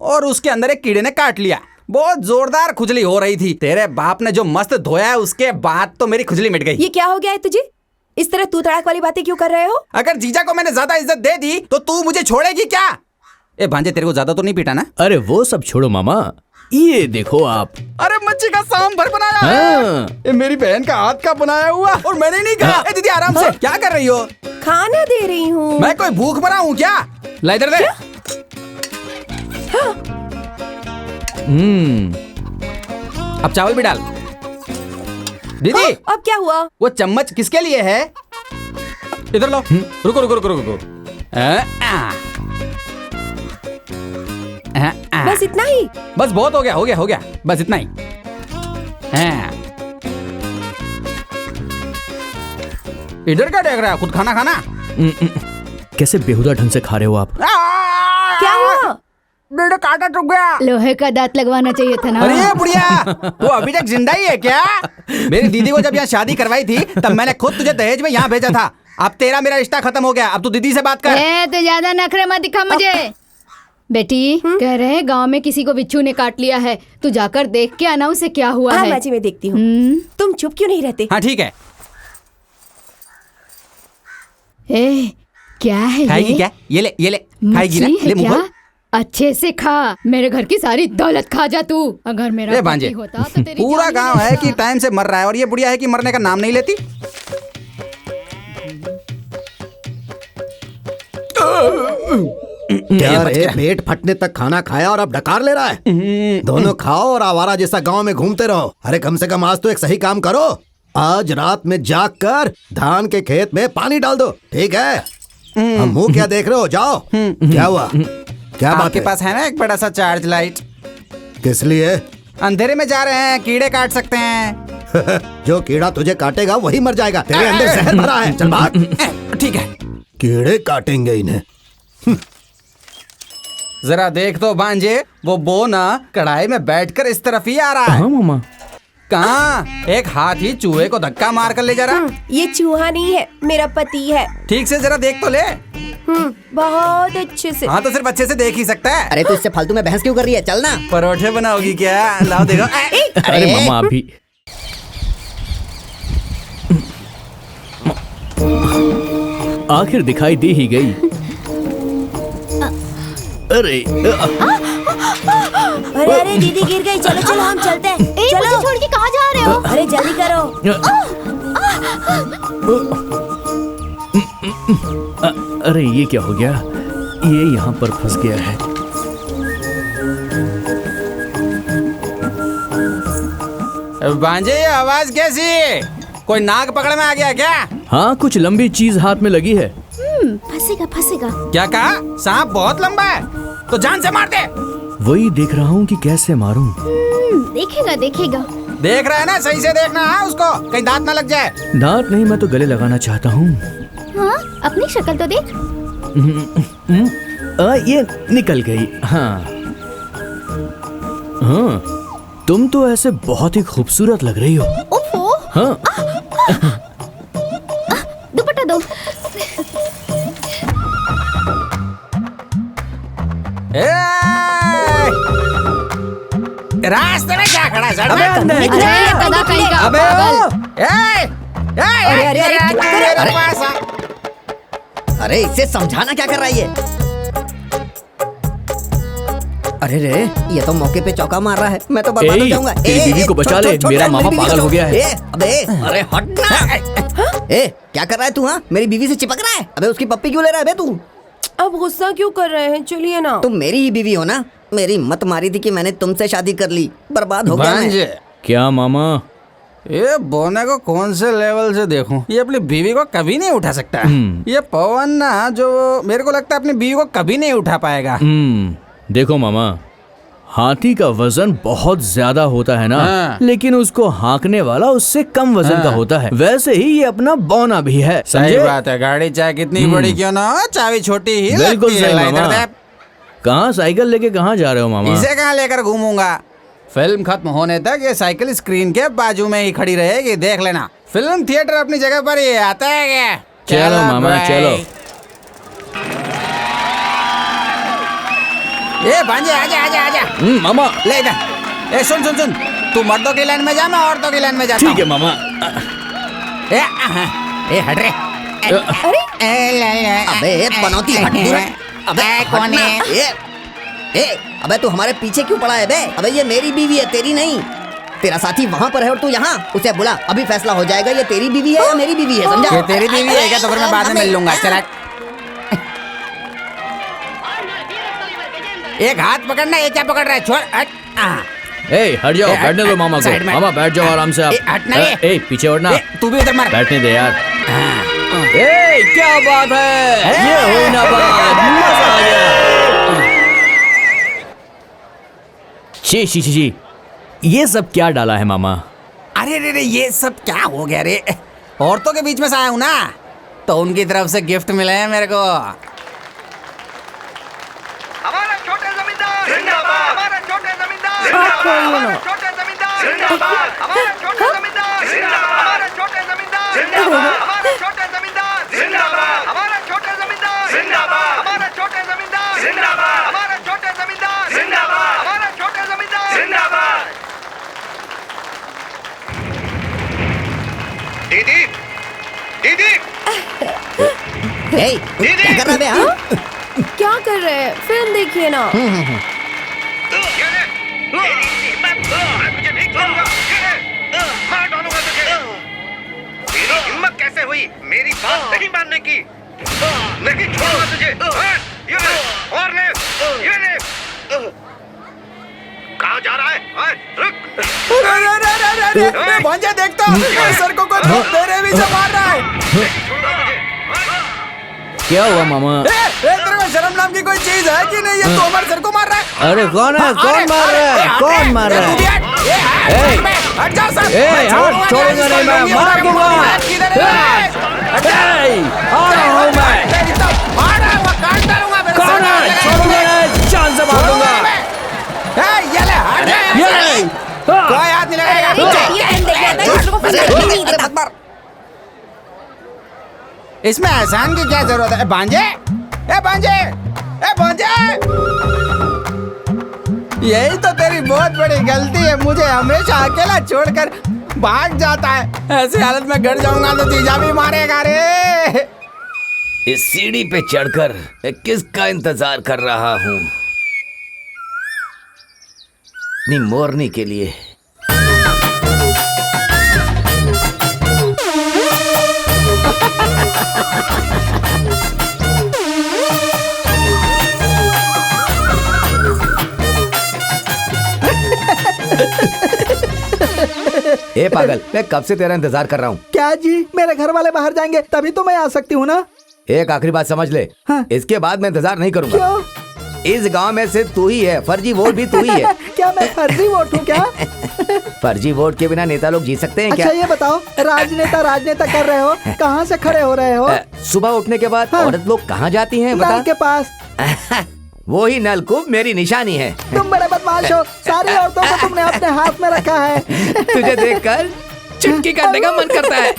और उसके अंदर एक कीड़े ने काट लिया। बहुत जोरदार खुजली हो रही थी। तेरे बाप ने जो मस्त धोया है उसके बाद तो मेरी खुजली मिट गई। ये क्या हो गया है तुझे? इस तरह तू तड़ाक वाली बातें क्यों कर रहे हो? अगर जीजा को मैंने ज्यादा इज्जत दे दी तो तू मुझे छोड़ेगी क्या? ए भांजे, तेरे को ज्यादा तो नहीं पीटा ना? अरे वो सब छोड़ो मामा, ये देखो आप। अरे मच्छी का सांभर बनाया हाँ। है। ये मेरी बहन का हाथ का बनाया हुआ और मैंने नहीं कहा। ए दीदी आराम से, क्या कर रही हो? खाना दे रही हूँ। मैं कोई भूख मरा हूँ क्या? ला इधर दे। अब चावल भी डाल। दीदी अब क्या हुआ? वो चम्मच किसके लिए है? इधर लो। रुको रुको रुको रुको। बस इतना ही? बस बहुत हो गया हो गया हो गया, बस इतना ही। इधर क्या देख रहा है? खुद खाना खाना। कैसे बेहुदा ढंग से खा रहे हो आप? क्या हुआ? मेरा कांटा टूट गया। लोहे का दांत लगवाना चाहिए था ना। अरे बुढ़िया, वो अभी तक जिंदा ही है क्या? मेरी दीदी को जब यहाँ शादी करवाई थी तब मैंने खुद तुझे दहेज में यहाँ भेजा था। अब तेरा मेरा रिश्ता खत्म हो गया। अब तू दीदी से बात कर। तो ज्यादा नखरे मत दिखा मुझे। बेटी कह रहे हैं गांव में किसी को बिच्छू ने काट लिया है, तू जाकर देख के आना उसे क्या हुआ हाँ है। माँ जी, मैं देखती हूँ। तुम चुप क्यों नहीं रहते? हाँ ठीक है। ए, क्या है खाएगी ये? क्या? ये ले खाएगी ना? मछली है ले मुंह क्या? खोल। अच्छे से खा, मेरे घर की सारी दौलत खा जा तू। अगर मेरा ए भांजे, पति होता तो तेरी पूरा जान ही गांव है लेता। कि टाइम से मर रहा है और ये बुढ़िया है कि मरने का नाम नहीं लेती। क्या रे, पेट फटने तक खाना खाया और अब डकार ले रहा है? दोनों खाओ और आवारा जैसा गांव में घूमते रहो। अरे कम से कम आज तो एक सही काम करो। आज रात में जाग कर धान के खेत में पानी डाल दो, ठीक है? अब मुंह क्या देख रहे हो? जाओ। क्या हुआ? क्या बात आपके है? पास है ना एक बड़ा सा चार्ज लाइट? किस लिए? अंधेरे में जा रहे हैं, कीड़े काट सकते हैं। जो कीड़ा तुझे काटेगा वही मर जाएगा। तेरे अंदर जहर भरा है। चल भाग। ठीक है। कीड़े काटेंगे इन्हें। जरा देख तो भांजे, वो बो ना कढ़ाई में बैठकर इस तरफ ही आ रहा है। हाँ मामा। कहाँ? एक हाथी चूहे को धक्का मार कर ले जा रहा। ये चूहा नहीं है, मेरा पति है। ठीक से जरा देख तो ले। बहुत अच्छे से। हाँ तो सिर्फ अच्छे से देख ही सकता है। अरे तू इससे फालतू में बहस क्यों कर रही है? चल ना। परोठे बनाओगी क्या? लाओ देखो। अरे मामा आप भी। आखिर दिखाई दे ही गई। अरे अरे अरे दीदी गिर गई। चलो चलो हम चलते हैं। चलो छोड़ के कहाँ जा रहे हो? अरे जल्दी करो। अरे ये क्या हो गया? ये यहाँ पर फंस गया है। भांजे, ये आवाज कैसी? कोई नाग पकड़ में आ गया क्या? हाँ, कुछ लंबी चीज हाथ में लगी है। फंसेगा फंसेगा। क्या कहा? सांप बहुत लंबा है तो जान से मार दे। वही देख रहा हूँ कि कैसे मारूं। देखेगा देखेगा। देख रहा है ना? सही से देखना है उसको, कहीं दांत ना लग जाए। दांत नहीं, मैं तो गले लगाना चाहता हूँ। हाँ, अपनी शक्ल तो देख। ये निकल गई। हाँ हाँ, तुम तो ऐसे बहुत ही खूबसूरत लग रही हो। ओफो, हाँ दुपट्टा दो। रास्ते में क्या खड़ा है? सड़क अबे, में? निकले। अरे गधा कहीं का अबे पागल। अरे अरे, अरे, अरे अरे इसे समझाना क्या कर रही है? अरे रे, ये तो मौके पे चौका मार रहा है। मैं तो बर्बाद हो ए, जाऊंगा। तेरी बीवी को बचा ले, मेरा मामा पागल हो गया है। अबे अरे हट ना। ए क्या कर रहा है तू? हाँ, मेरी बीवी से चिपक रहा है। अबे उसकी पप्पी क्यों ले रहा है बे तू? अब गुस्सा क्यों कर रहे हैं? चलिए ना। तुम मेरी ही बीवी हो ना? मेरी मत मारी थी कि मैंने तुमसे शादी कर ली। बर्बाद हो गया मैं। भांजे, क्या मामा? ये बोने को कौन से लेवल से देखूं? ये अपनी बीवी को कभी नहीं उठा सकता। ये पवन ना, जो मेरे को लगता है अपनी बीवी को कभी नहीं उठा पाएगा। देखो मामा, हाथी का वजन बहुत ज्यादा होता है ना, हाँ। लेकिन उसको हाँकने वाला उससे कम वजन का होता है। वैसे ही ये अपना बौना भी है। सही समझे? बात है। गाड़ी चाहे कितनी बड़ी क्यों ना हो, चाबी छोटी ही बिल्कुल लगती है। सही ला इधर मामा। दे। कहाँ साइकिल लेके कहाँ जा रहे हो मामा? इसे कहाँ लेकर घूमूंगा? फिल्म खत्म होने तक ये साइकिल स्क्रीन के बाजू में ही खड़ी रहेगी, देख लेना। फिल्म थिएटर अपनी जगह पर ही आता है क्या? चलो मामा, भाई। चलो। ए भांजे आजा आजा आजा। मामा ले इधर। ए सुन सुन सुन, तू मर्दों की लाइन में जा, मैं औरतों की लाइन में जाता ठीक है मामा। ए हट रे। अरे अबे बनौती हट दूर हट। अबे कौन है? अबे तू हमारे पीछे क्यों पड़ा है बे? अबे ये मेरी बीवी है, तेरी नहीं। तेरा साथी वहाँ पर है और तू यहाँ। उसे बुला, अभी फैसला हो जाएगा ये तेरी बीवी है या मेरी बीवी है, समझा? ये तेरी बीवी है क्या? तो फिर मैं बाद में मिल लूंगा। चल एक हाथ पकड़ना, ये क्या पकड़ रहा है? छोड़ हट। हट जाओ, बैठने दो मामा को। साइड में। मामा बैठ जाओ आराम से आप। हटना ये। पीछे हटना। तू भी उधर मार। बैठने दे यार। क्या बात है, ये हुई ना बात, मजा आ गया। शी शी शी शी, ये सब क्या डाला है मामा? अरे रे रे, ये सब क्या हो गया रे? औरतों के बीच में से आया हूं ना, तो उनकी तरफ से गिफ्ट मिले हैं मेरे को। हमारा छोटे जमींदार जिंदाबाद, हमारा छोटे जमींदार जिंदाबाद, हमारा छोटे जमींदार जिंदाबाद, हमारा छोटे जमींदार जिंदाबाद, हमारा छोटे जमींदार जिंदाबाद, हमारा छोटे जमींदार जिंदाबाद, हमारा छोटे जमींदार जिंदाबाद, हमारा छोटे जमींदार जिंदाबाद, हमारा छोटे जमींदार जिंदाबाद, हमारा छोटे जमींदार जिंदाबाद। दीदी दीदी क्या कर रहा है बे, हाँ? क्या कर रहे हैं? फिल्म देखिए ना। हिम्मत कैसे हुई मेरी बात नहीं मानने की? नहीं छोड़ूंगा तुझे। ये ले, और ले, ये ले। कहाँ जा रहा है? रुक। भांजा देखता, सर को तेरे भी से मार रहा है। क्या हुआ मामा? तेरे में शर्म नाम की कोई चीज है कि नहीं? ये तो हमारे सर को मार रहा है। अरे कौन है? कौन मार रहा है? कौन मार रहा है? हट जाओ सर। हाथ छोड़ूंगा नहीं मैं, मार दूंगा। आ रहा हूँ मैं। कौन है? छोड़ूंगा नहीं, जान से मार दूंगा। कोई हाथ नहीं लगाएगा। इसमें एहसान की क्या जरूरत है? भांजे, ए भांजे, ए भांजे, यही तो तेरी बहुत बड़ी गलती है। मुझे हमेशा अकेला छोड़कर भाग जाता है। ऐसी हालत में घर जाऊंगा तो जीजा भी मारेगा रे। इस सीढ़ी पे चढ़कर मैं किसका इंतजार कर रहा हूँ? अपनी मोरनी के लिए। ए पागल, मैं कब से तेरा इंतजार कर रहा हूँ। क्या जी? मेरे घर वाले बाहर जाएंगे तभी तो मैं आ सकती हूँ ना। एक आखिरी बात समझ ले। हाँ। इसके बाद मैं इंतजार नहीं करूंगा। क्यों? इस गांव में सिर्फ तू ही है, फर्जी वोट भी तू ही है। क्या मैं फर्जी वोट हूँ क्या? फर्जी वोट के बिना नेता लोग जी सकते हैं क्या? अच्छा ये बताओ, राजनेता कर रहे हो, कहाँ से खड़े हो रहे हो? सुबह उठने के बाद हाँ। औरत लोग कहाँ जाती हैं नल बता? के पास। वो ही नलकूप मेरी निशानी है। तुम बड़े बदमाश हो, सारी औरतों को तुमने अपने हाथ में रखा है। तुझे देखकर चुटकी करने का मन करता है।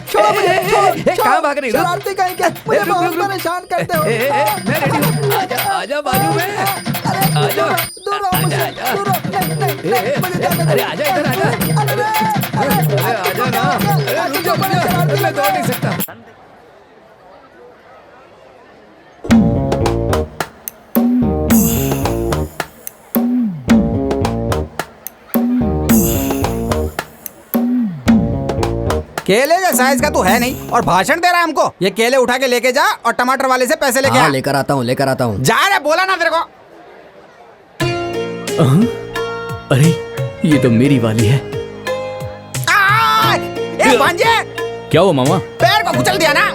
छोड़ो मुझे, छोड़ो। कहाँ भाग रही हो? शरारती कहीं के, मुझे रुक, बहुत रुक, रुक। परेशान करते हो। मैं रेडी हूँ। आजा बाजू में। आजा। दूर रहो मुझसे, दूर रहो। नहीं, मुझे जाने दो। अरे आजा इधर आजा। अरे आजा ना। अरे रुक जा, मैं दौड़ नहीं सकता। केले के साइज का तू है नहीं और भाषण दे रहा है हमको। ये केले उठा के लेके जा और टमाटर वाले से पैसे लेके आ। लेकर आता हूँ, लेकर आता हूँ। जा रे, बोला ना तेरे को। अरे ये तो मेरी वाली है। ए भांजे, क्या हुआ मामा? पैर को कुचल दिया ना।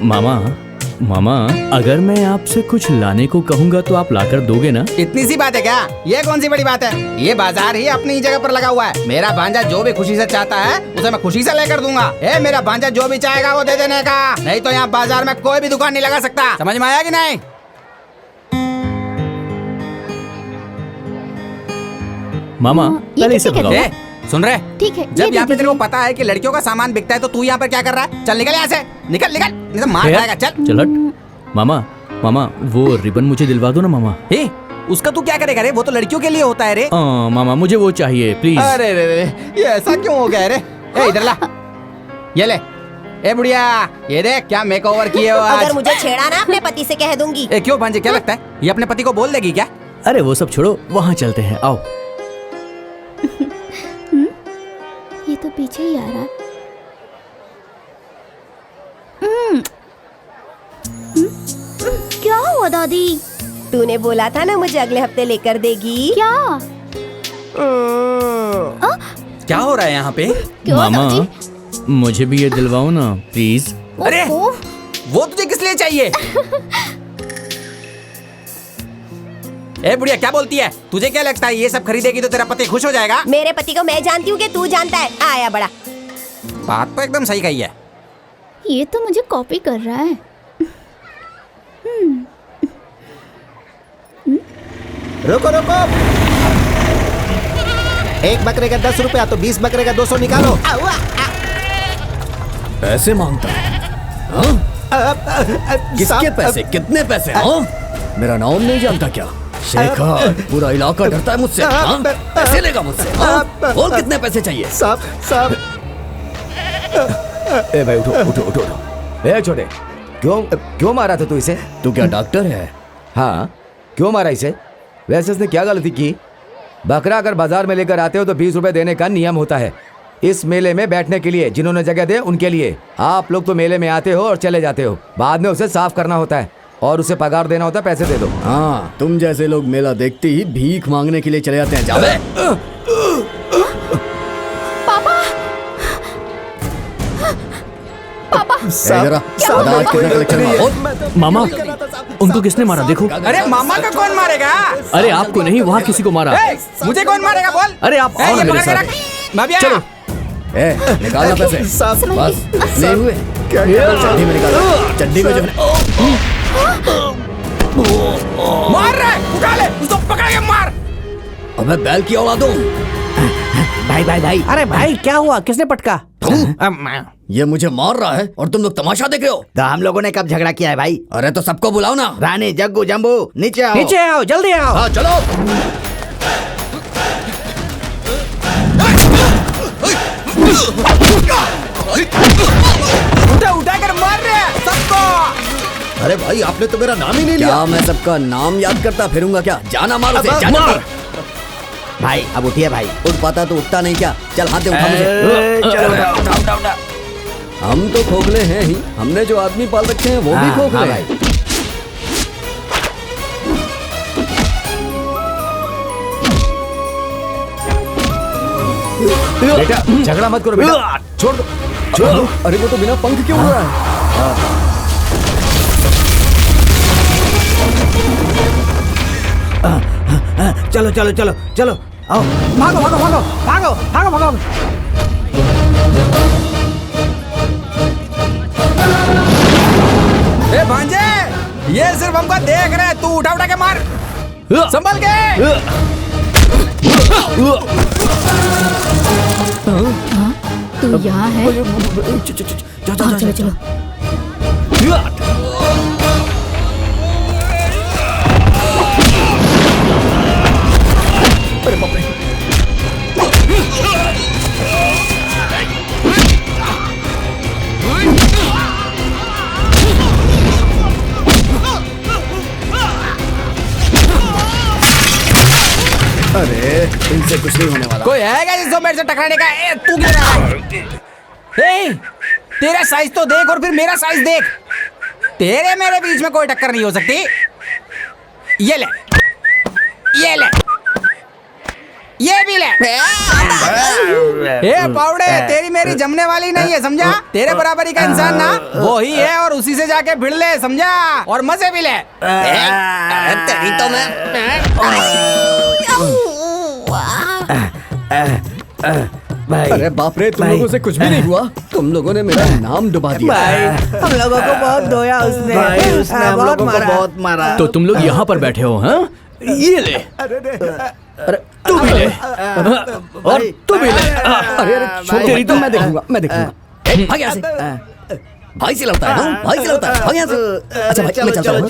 मामा अगर मैं आपसे कुछ लाने को कहूँगा तो आप लाकर दोगे ना? इतनी सी बात है क्या? ये कौन सी बड़ी बात है? ये बाजार ही अपनी जगह पर लगा हुआ है। मेरा भांजा जो भी खुशी से चाहता है उसे मैं खुशी से लेकर दूंगा। मेरा भांजा जो भी चाहेगा वो दे देने का। नहीं तो यहाँ बाजार में कोई भी दुकान नहीं लगा सकता। समझ में आया कि नहीं? मामा ये पहले इसे कैसे भगाओ। सुन रहे? ठीक है, जब ये यहाँ पे दे तेरे को पता है कि लड़कियों का सामान बिकता है तो तू यहाँ पर क्या कर रहा है? चल निकल यहाँ से, निकल निकल, नहीं तो मार भैया, खाएगा। चल चल हट। मामा वो रिबन मुझे दिलवा दो ना मामा। उसका तू क्या करेगा रे? वो तो लड़कियों के लिए होता है रे। मामा मुझे वो चाहिए प्लीज। अरे रे रे, ये ऐसा क्यों हो गया रे? ए इधर ला, ये ले। ए बुढ़िया, ये देख क्या मेकओवर किए हो आज। अगर मुझे छेड़ा ना अपने पति से कह दूंगी। ए क्यों भांजे, क्या लगता है ये अपने पति को बोल देगी क्या? अरे वो सब छोड़ो, वहाँ चलते हैं, आओ। ये तो पीछे ही आ रहा। क्या हुआ दादी? तूने बोला था ना मुझे अगले हफ्ते लेकर देगी। क्या? क्या हो रहा है यहाँ पे? क्यों मामा दादी? मुझे भी ये दिलवाओ ना प्लीज। अरे ओह, वो तुझे किस लिए चाहिए? ए बुढ़िया, क्या बोलती है? तुझे क्या लगता है ये सब खरीदेगी तो तेरा पति खुश हो जाएगा? मेरे पति को मैं जानती हूँ कि तू जानता है। आया बड़ा। बात तो एकदम सही कही है। ये तो मुझे कॉपी कर रहा है। रुको रुको, 1 बकरे का 10 रुपया तो 20 बकरे का 200 निकालो। पैसे मांगता है? किसके पैसे? कितने पैसे? मेरा नाम नहीं जानता क्या? शेखर, पूरा इलाका डरता है मुझसे। पैसे लेगा मुझसे? और कितने पैसे चाहिए? साहब ए भाई उठो उठो उठो उठो। ए छोटे, क्यों मारा था तू इसे? तू क्या डॉक्टर है? हाँ, क्यों मारा इसे? वैसे इसने क्या गलती की? बकरा अगर बाजार में लेकर आते हो तो 20 रुपए देने का नियम होता है। इस मेले में बैठने के लिए जिन्होंने जगह दे उनके लिए। आप लोग तो मेले में आते हो और चले जाते हो, बाद में उसे साफ करना होता है और उसे पगार देना होता है, पैसे दे दो। हाँ, तुम जैसे लोग मेला देखते ही भीख मांगने के लिए चले जाते हैं। जाओ। मामा उनको किसने मारा देखो। अरे मामा का कौन मारेगा? अरे आपको नहीं, वहाँ किसी को मारा। ए, मुझे कौन मारेगा बोल? अरे आप आओ ये मेरे पकड़ के साथ। रख। मैं भी आया। चलो। निकालना पैसे। बस नहीं हुए। चड्डी में निकालो, चड्डी में जो मार रहा है, उठा ले उसको, पकड़ के मार। अबे बैल की औलादों। भाई। अरे भाई क्या हुआ? किसने पटका? ये मुझे मार रहा है और तुम लोग तमाशा देख रहे हो। तो हम लोगों ने कब झगड़ा किया है भाई? अरे तो सबको बुलाओ ना। रानी, जग्गू, जम्बू, नीचे आओ। नीचे आओ, जल्दी आओ। हाँ चलो। उठा कर मार रहे हैं सबको। अरे भाई, आपने तो मेरा नाम ही नहीं लिया। क्या मैं सबका नाम याद करता फिरूंगा क्या? जाना मारो से, जाना मार। भाई अब उठिए भाई। उठ पाता तो उठता नहीं क्या? चल हाथ दे, उठा मुझे। चलो उठा। हम तो खोखले हैं ही, हमने जो आदमी पाल रखे हैं वो भी खोखले हैं। बेटा झगड़ा मत करो बेटा, छोड़ दो। अरे वो तो बिना पंख क्यों उड़ रहा है? चलो चलो चलो चलो, आओ, भागो भागो भागो भागो भागो भागो। ए भांजे, ये सिर्फ हमको देख रहे हैं, तू उठा उठा के मार, संभल के। तू यहाँ है? चलो चलो। अरे इनसे कुछ नहीं होने वाला। कोई है क्या जिसको मेरे से टकराने का? ए, तू गिर रहा है। ए, तेरा साइज तो देख और फिर मेरा साइज देख। तेरे मेरे बीच में कोई टक्कर नहीं हो सकती। ये ले, ये ले, ये भी ले। ए पाउडे, तेरी मेरी जमने वाली नहीं है, समझा? तेरे बराबरी का इंसान ना वो ही है और उसी से जाके भिड़ ले, समझा? और मजे भी ले। तेरी तो मैं। भाई, अरे बाप रे, तुम लोगों से कुछ भी नहीं हुआ। तुम लोगों ने मेरा नाम डुबा दिया। भाई, हम लोगों को बहुत धोया उसने। भाई, उसने हम लोगों को बहुत मारा। तो तुम लोग यहाँ पर बैठे हो? हाँ, ये ले। अरे तू भी ले, और तू भी ले। अरे छोड़, तेरी तो मैं देखूंगा, मैं देखूंगा। भाग यहाँ से। भाई से लड़ता है ना? भाई से लड़ता है, भाग यहाँ से। अच्छा भाई, मैं चलता हूँ।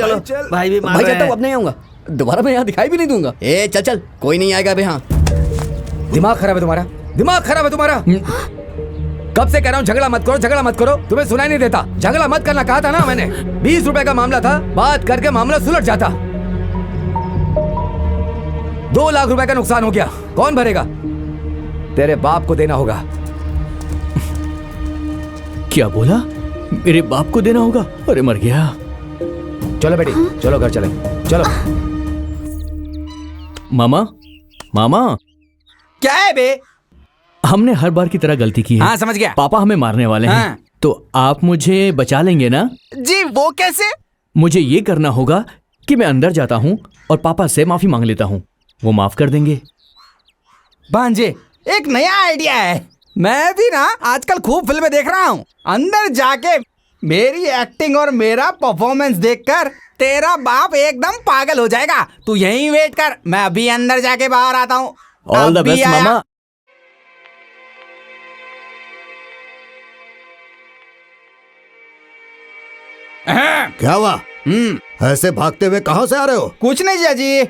भाई भी भाई जाता हूँ, अब नहीं आऊंगा। दोबारा मैं यहाँ दिखाई भी नहीं दूंगा। ए चल चल, कोई नहीं आएगा अभी। हाँ दिमाग खराब है तुम्हारा, दिमाग खराब है तुम्हारा। कब से कह रहा हूँ झगड़ा मत करो, झगड़ा मत करो, तुम्हें सुनाई नहीं देता। झगड़ा मत करना कहा था ना मैंने। 20 रुपए का मामला था, बात करके मामला सुलझ जाता। 2 लाख रुपए का नुकसान हो गया, कौन भरेगा? तेरे बाप को देना होगा। क्या बोला? मेरे बाप को देना होगा? अरे मर गया। चलो बेटी, चलो घर चले, चलो। मामा, मामा, क्या है बे? हमने हर बार की तरह गलती की है। हाँ समझ गया। पापा हमें मारने वाले हैं। हाँ। तो आप मुझे बचा लेंगे ना? जी वो कैसे? मुझे ये करना होगा कि मैं अंदर जाता हूँ और पापा से माफी मांग लेता हूँ, वो माफ कर देंगे। भांजे, एक नया आइडिया है। मैं भी ना आजकल खूब फिल्में देख रहा हूँ। अंदर जाके मेरी एक्टिंग और मेरा परफॉर्मेंस देखकर तेरा बाप एकदम पागल हो जाएगा। तू यहीं वेट कर, मैं अभी अंदर जाके बाहर आता हूँ। ऑल द बेस्ट मामा। क्या हुआ? ऐसे भागते हुए कहाँ से आ रहे हो? कुछ नहीं जीजा जी,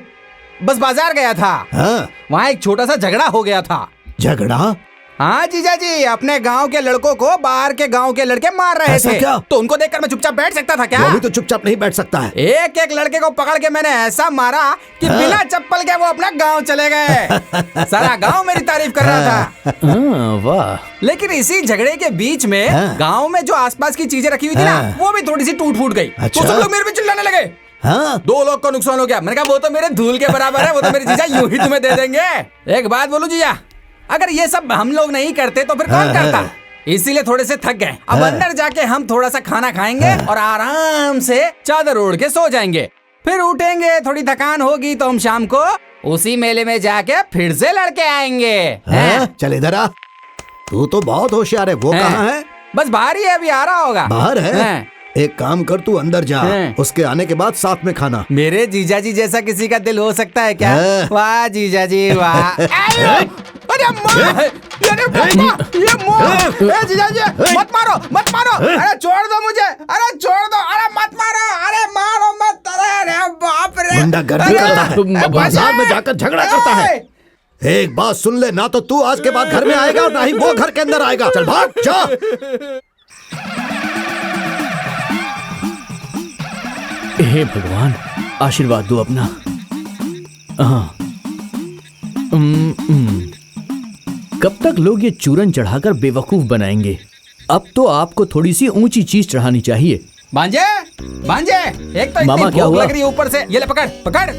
बस बाजार गया था। हाँ? वहाँ एक छोटा सा झगड़ा हो गया था। झगड़ा? हाँ जीजा जी, अपने गांव के लड़कों को बाहर के गांव के लड़के मार रहे ऐसा थे। क्या? तो उनको देखकर मैं चुपचाप बैठ सकता था क्या? वो भी तो चुपचाप नहीं बैठ सकता है। एक एक लड़के को पकड़ के मैंने ऐसा मारा कि बिना चप्पल के वो अपना गांव चले गए। सारा गांव मेरी तारीफ कर रहा था। वाह। लेकिन इसी झगड़े के बीच में गांव में जो आसपास की चीजें रखी हुई थी ना, वो भी थोड़ी सी टूट फूट गई। तो सब लोग मेरे पे चिल्लाने लगे। हाँ? 2 लोग को नुकसान हो गया। मैंने कहा वो तो मेरे धूल के बराबर है, वो तो मेरे जीजा यूं ही तुम्हें दे देंगे। एक बात बोलूं जीजा, अगर ये सब हम लोग नहीं करते तो फिर कौन करता? इसीलिए थोड़े से थक गए। अब अंदर जाके हम थोड़ा सा खाना खाएंगे और आराम से चादर ओढ़ के सो जाएंगे। फिर उठेंगे, थोड़ी थकान होगी तो हम शाम को उसी मेले में जाके फिर से लड़के आएंगे। चल इधर आ। तू तो बहुत होशियार है। वो कहाँ है? बस बाहर ही है, अभी आ रहा होगा। बाहर है? एक काम कर, तू अंदर जा, उसके आने के बाद साथ में खाना। मेरे जीजा जी जैसा किसी का दिल हो सकता है क्या? वाह जीजा जी वाह। अरे माँ, ये माँ, ए जीजा जी मत मारो, मत मारो। अरे छोड़ दो मुझे, अरे छोड़ दो, अरे मत मारो, अरे मारो मत। अरे बाप रे, गुंडागर्दी करता है, बाजार में जाकर झगड़ा करता है। एक बात सुन ले, ना तो तू आज के बाद घर में आएगा और ना ही वो घर के अंदर आएगा। चल भाग जा। हे भगवान, आशीर्वाद दो अपना। हाँ। कब तक लोग ये चूरन चढ़ाकर बेवकूफ बनाएंगे? अब तो आपको थोड़ी सी ऊंची चीज चढ़ानी चाहिए। भांजे, भांजे, एक तो मामा, इतनी क्या भूख हुआ? लग रही है ऊपर से। ये ले पकड़, पकड़।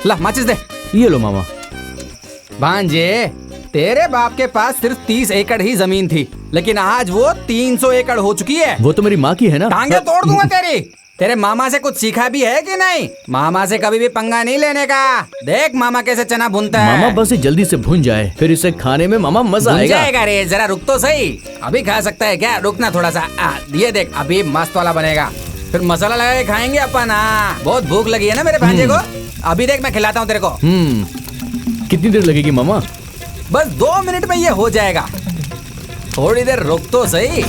ला माचिस दे। ये लो मामा। भांजे, तेरे बाप के पास सिर्फ 30 एकड़ ही जमीन थी, लेकिन आज वो 300 एकड़ हो चुकी है। वो तो मेरी माँ की है ना। टांगे तोड़ दूंगा तेरी। तेरे मामा से कुछ सीखा भी है कि नहीं? मामा से कभी भी पंगा नहीं लेने का। देख मामा कैसे चना भूनता है। मामा बस ये जल्दी से भुन जाए, फिर इसे खाने में मामा मजा भुन आएगा। जाएगा रे, जरा रुक तो सही। अभी खा सकता है क्या? रुकना थोड़ा सा। ये देख, अभी मस्त वाला बनेगा, फिर मसाला लगा के खाएंगे अपन। बहुत भूख लगी है ना मेरे भांजे को। अभी देख मैं खिलाता हूँ तेरे को। कितनी देर लगेगी मामा? बस 2 मिनट में ये हो जाएगा। थोड़ी देर रुक तो सही।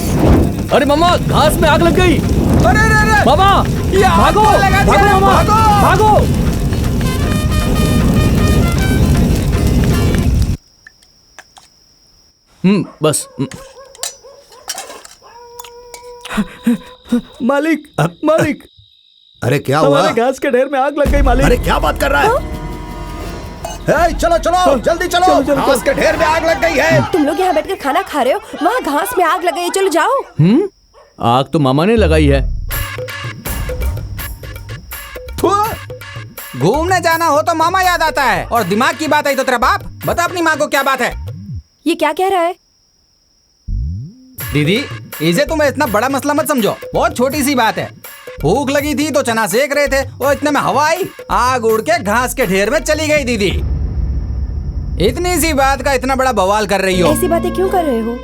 अरे मामा, घास में आग लग गई। अरे अरे अरे मामा, ये आग भागो, कौन लगा दिया? भागो मामा, भागो। भागो। बस। मालिक, मालिक। अरे क्या हुआ? हमारे घास के ढेर में आग लग गई मालिक। अरे क्या बात कर रहा है? चलो चलो जल्दी चलो, घास के ढेर में आग लग गई है। तुम लोग यहाँ बैठकर खाना खा रहे हो, वहाँ घास में आग लग गई है। चलो जाओ। आग तो मामा ने लगाई है। घूमने जाना हो तो मामा याद आता है, और दिमाग की बात आई तो तेरा बाप। बता अपनी माँ को क्या बात है। ये क्या कह रहा है? दीदी, इसे तुम इतना बड़ा मसला मत समझो, बहुत छोटी सी बात है। भूख लगी थी तो चना सेक रहे थे, और इतने में हवा आई, आग उड़ के घास के ढेर में चली गई। दीदी, इतनी सी बात का इतना बड़ा बवाल कर रही हो। ऐसी बातें क्यों कर रहे हो?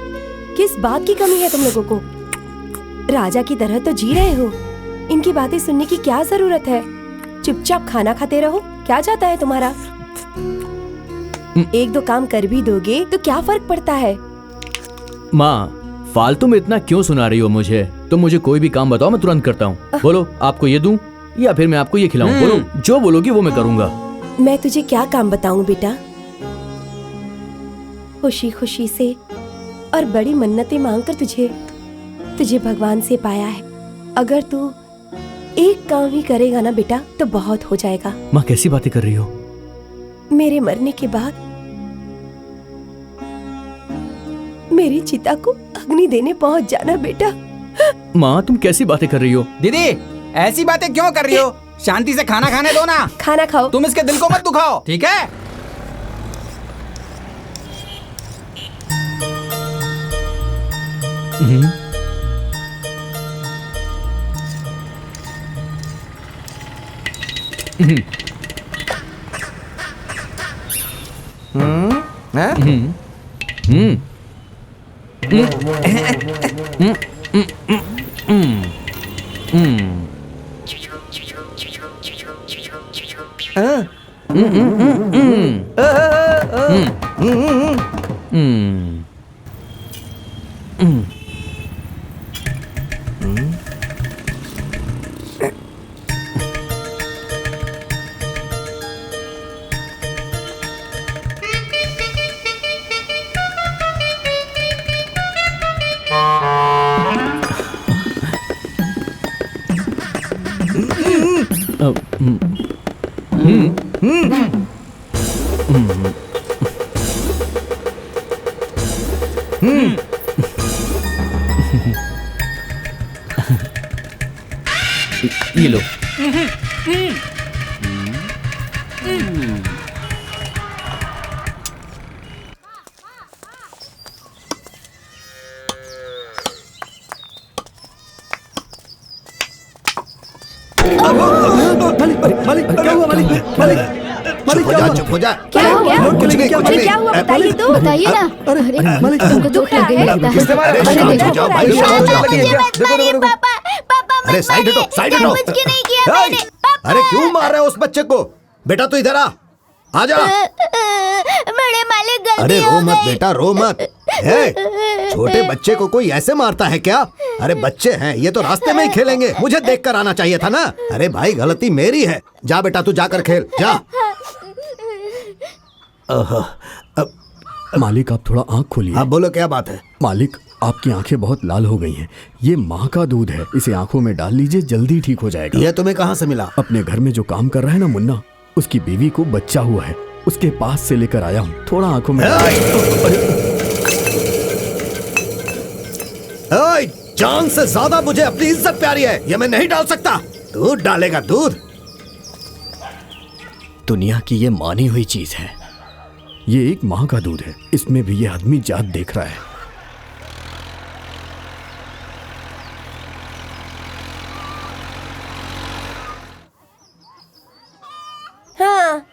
किस बात की कमी है तुम लोगों को? राजा की तरह तो जी रहे हो, इनकी बातें सुनने की क्या जरूरत है? चुपचाप खाना खाते रहो। क्या चाहता है तुम्हारा? 1-2 काम कर भी दोगे तो क्या फर्क पड़ता है? माँ, फालतू में इतना क्यों सुना रही हो मुझे? तुम मुझे कोई भी काम बताओ, मैं तुरंत करता हूँ। बोलो, आपको ये दूं या फिर मैं आपको ये खिलाऊं? बोलो, जो बोलोगी वो मैं करूंगा। मैं तुझे क्या काम बताऊं बेटा? खुशी खुशी से और बड़ी मन्नतें मांगकर तुझे भगवान से पाया है। अगर तू एक काम ही करेगा ना बेटा तो बहुत हो जाएगा। माँ कैसी बातें कर रही हो? मेरे मरने के बाद मेरी चिता को अग्नि देने पहुंच जाना बेटा। माँ तुम कैसी बातें कर रही हो? दीदी ऐसी बातें क्यों कर रही हो? शांति से खाना खाने दो ना। खाना खाओ। तुम इसके दिल को मत दुखाओ, ठीक है? ये लो। मालिक क्या हुआ? मालिक चुप हो जा। क्या हो गया? कुछ नहीं, कुछ नहीं। क्या हुआ बताइए तो। बताइए ना। अरे मालिक तुमको दुख लग गया लगता है। अरे अरे शांत देखो, हो जाओ भाई, शांत हो जाओ। अरे साइड हटो, साइड हटो। ए, अरे क्यों मार रहे हो उस बच्चे को? बेटा तू इधर आ जा। बड़े मालिक गलती अरे रो हो मत गई। बेटा, रो मत। छोटे बच्चे को कोई ऐसे मारता है क्या? अरे बच्चे हैं, ये तो रास्ते में ही खेलेंगे। मुझे देखकर आना चाहिए था ना। अरे भाई गलती मेरी है। जा बेटा तू जाकर खेल, जा। मालिक आप थोड़ा आंख खोलिए। आप बोलो क्या बात है? मालिक आपकी आंखें बहुत लाल हो गई हैं। ये माँ का दूध है, इसे आंखों में डाल लीजिए, जल्दी ठीक हो जाएगा। ये तुम्हें कहाँ से मिला? अपने घर में जो काम कर रहा है ना मुन्ना, उसकी बीवी को बच्चा हुआ है, उसके पास से लेकर आया हूँ। थोड़ा आंखों में जान से ज्यादा मुझे अपनी इज्जत प्यारी है, ये मैं नहीं डाल सकता। दूध डालेगा दूध। दुनिया की ये मानी हुई चीज है। ये एक माँ का दूध है, इसमें भी ये आदमी जात देख रहा है। हाँ।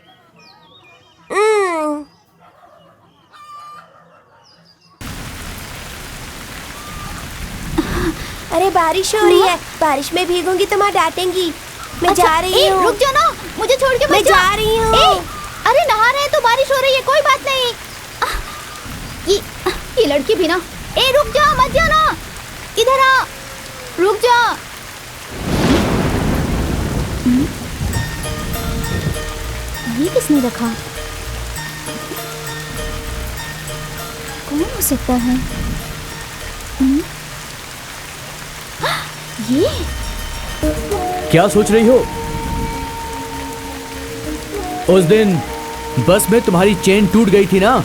अरे बारिश हो रही है, बारिश में भीगूंगी तो माँ डांटेंगी। मैं जा रही हूँ। रुक जाओ ना, मुझे छोड़ के मैं जा रही हूँ। अरे नहा रहे हैं तो बारिश हो रही है, कोई बात नहीं। ये लड़की भी ना। रुक जाओ, मत जाओ ना, इधर आ, रुक जाओ। ये किसने रखा? कौन हो सकता है? ये क्या सोच रही हो? उस दिन बस में तुम्हारी चेन टूट गई थी ना,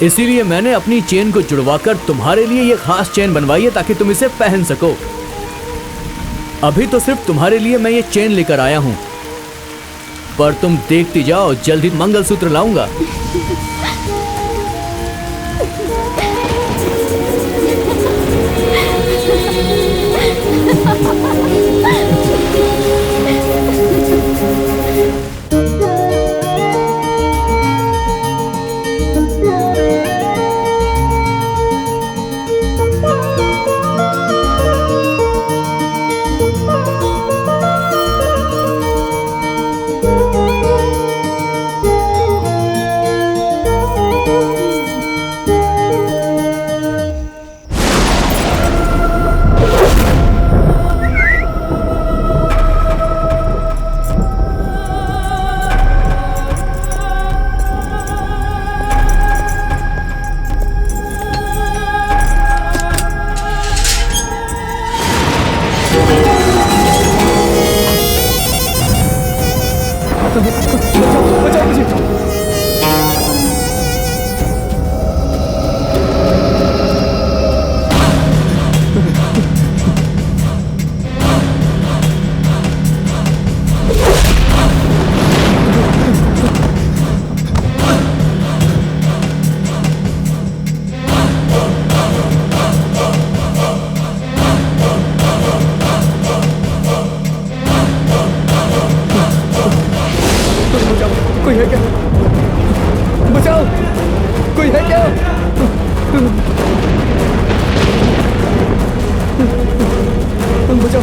इसीलिए मैंने अपनी चेन को जुड़वाकर तुम्हारे लिए ये खास चेन बनवाई है ताकि तुम इसे पहन सको। अभी तो सिर्फ तुम्हारे लिए मैं ये चेन लेकर आया हूं, पर तुम देखती जाओ, जल्द ही मंगलसूत्र लाऊंगा। कोई है क्या? बचाओ।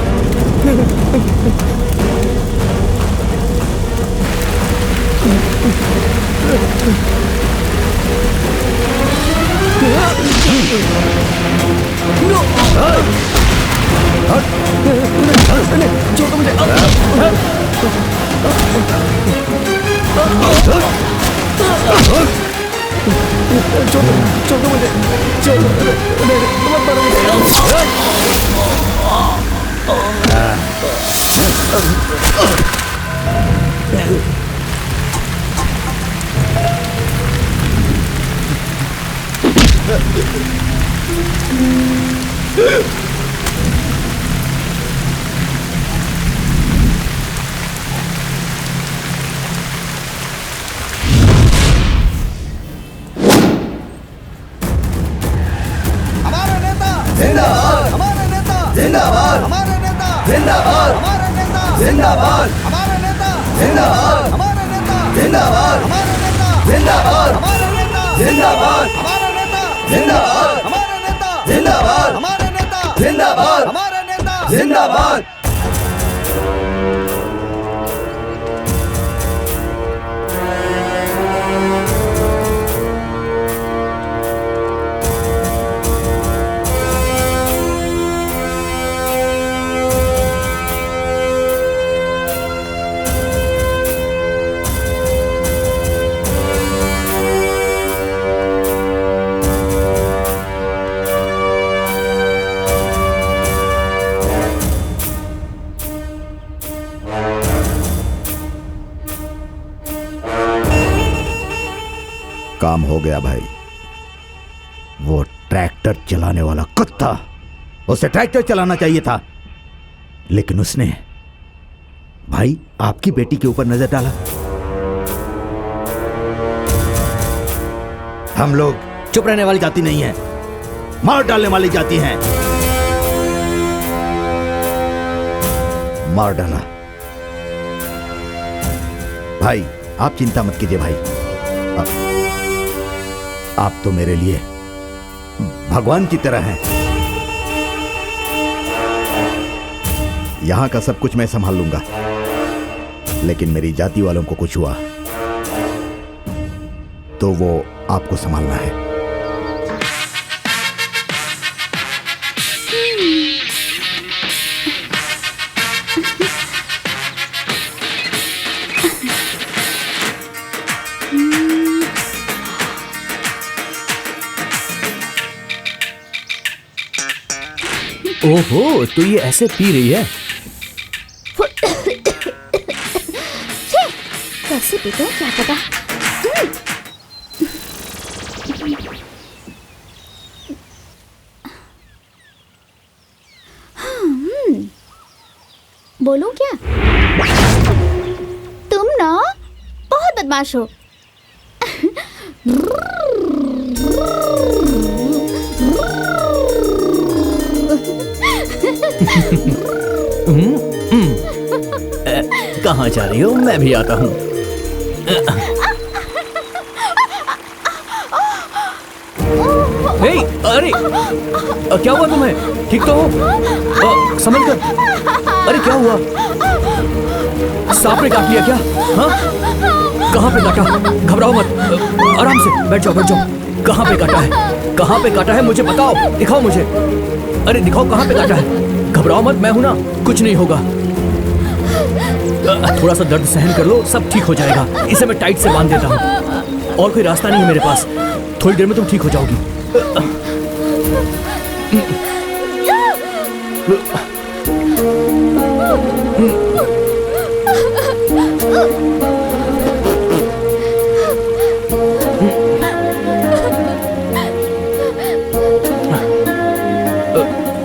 छोड़ो मुझे। छोड़ो मुझे। छोड़ो मत मारो हमारा नेता जिंदाबाद, हमारा नेता जिंदाबाद, हमारा नेता जिंदाबाद, हमारा नेता जिंदाबाद, हमारा नेता जिंदाबाद, हमारा नेता जिंदाबाद, हमारा नेता जिंदाबाद, हमारा नेता जिंदाबाद, हमारा नेता जिंदाबाद, हमारा नेता जिंदाबाद, हमारा नेता जिंदाबाद, हमारा नेता जिंदाबाद। काम हो गया भाई। वो ट्रैक्टर चलाने वाला कुत्ता, उसे ट्रैक्टर चलाना चाहिए था, लेकिन उसने भाई आपकी बेटी के ऊपर नजर डाला। हम लोग चुप रहने वाली जाति नहीं है, मार डालने वाली जाति है। मार डाला। भाई आप चिंता मत कीजिए भाई, आप तो मेरे लिए भगवान की तरह हैं। यहां का सब कुछ मैं संभाल लूंगा, लेकिन मेरी जाति वालों को कुछ हुआ तो वो आपको संभालना है। ओहो, तो ये ऐसे पी रही है? कैसे पीते हैं क्या पता। बोलूं क्या? तुम ना बहुत बदमाश हो। कहाँ जा रही हो? मैं भी आता हूँ। अरे क्या हुआ तुम्हें? ठीक तो हो? समझ कर। अरे क्या हुआ? सांप ने काट लिया क्या? हाँ? कहाँ पे काटा? घबराओ मत, आराम से बैठ जाओ, बैठ जाओ। कहाँ पे काटा है? कहाँ पे काटा है मुझे बताओ, दिखाओ मुझे। अरे दिखाओ कहाँ पे काटा है। घबराओ मत, मैं हूं ना, कुछ नहीं होगा। थोड़ा सा दर्द सहन कर लो, सब ठीक हो जाएगा। इसे मैं टाइट से बांध देता हूँ, और कोई रास्ता नहीं है मेरे पास। थोड़ी देर में तुम ठीक हो जाओगी।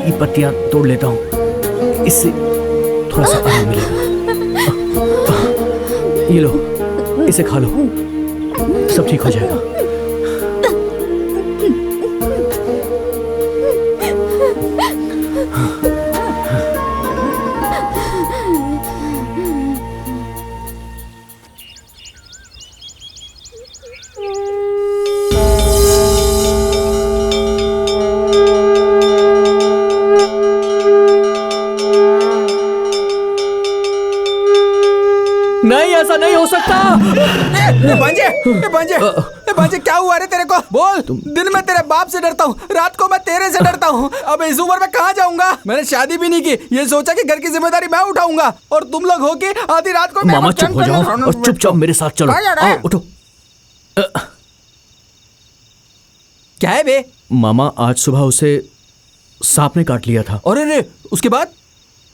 ये पत्तियां तोड़ लेता हूँ, इससे थोड़ा सा आराम मिलेगा। ये लो, इसे खा लो, सब ठीक हो जाएगा। भांजे क्या हुआ रे तेरे को? बोल। दिन में तेरे बाप से डरता हूँ, रात को मैं तेरे से डरता हूँ। अब इस उम्र में कहाँ जाऊंगा? मैंने शादी भी नहीं की, ये सोचा कि घर की जिम्मेदारी मैं उठाऊंगा और तुम लोग हो के आधी रात को। मामा चुप हो जाओ और चुपचाप मेरे साथ चलो। आओ उठो। क्या है बे? मामा आज सुबह उसे सांप ने काट लिया था। और अरे उसके बाद?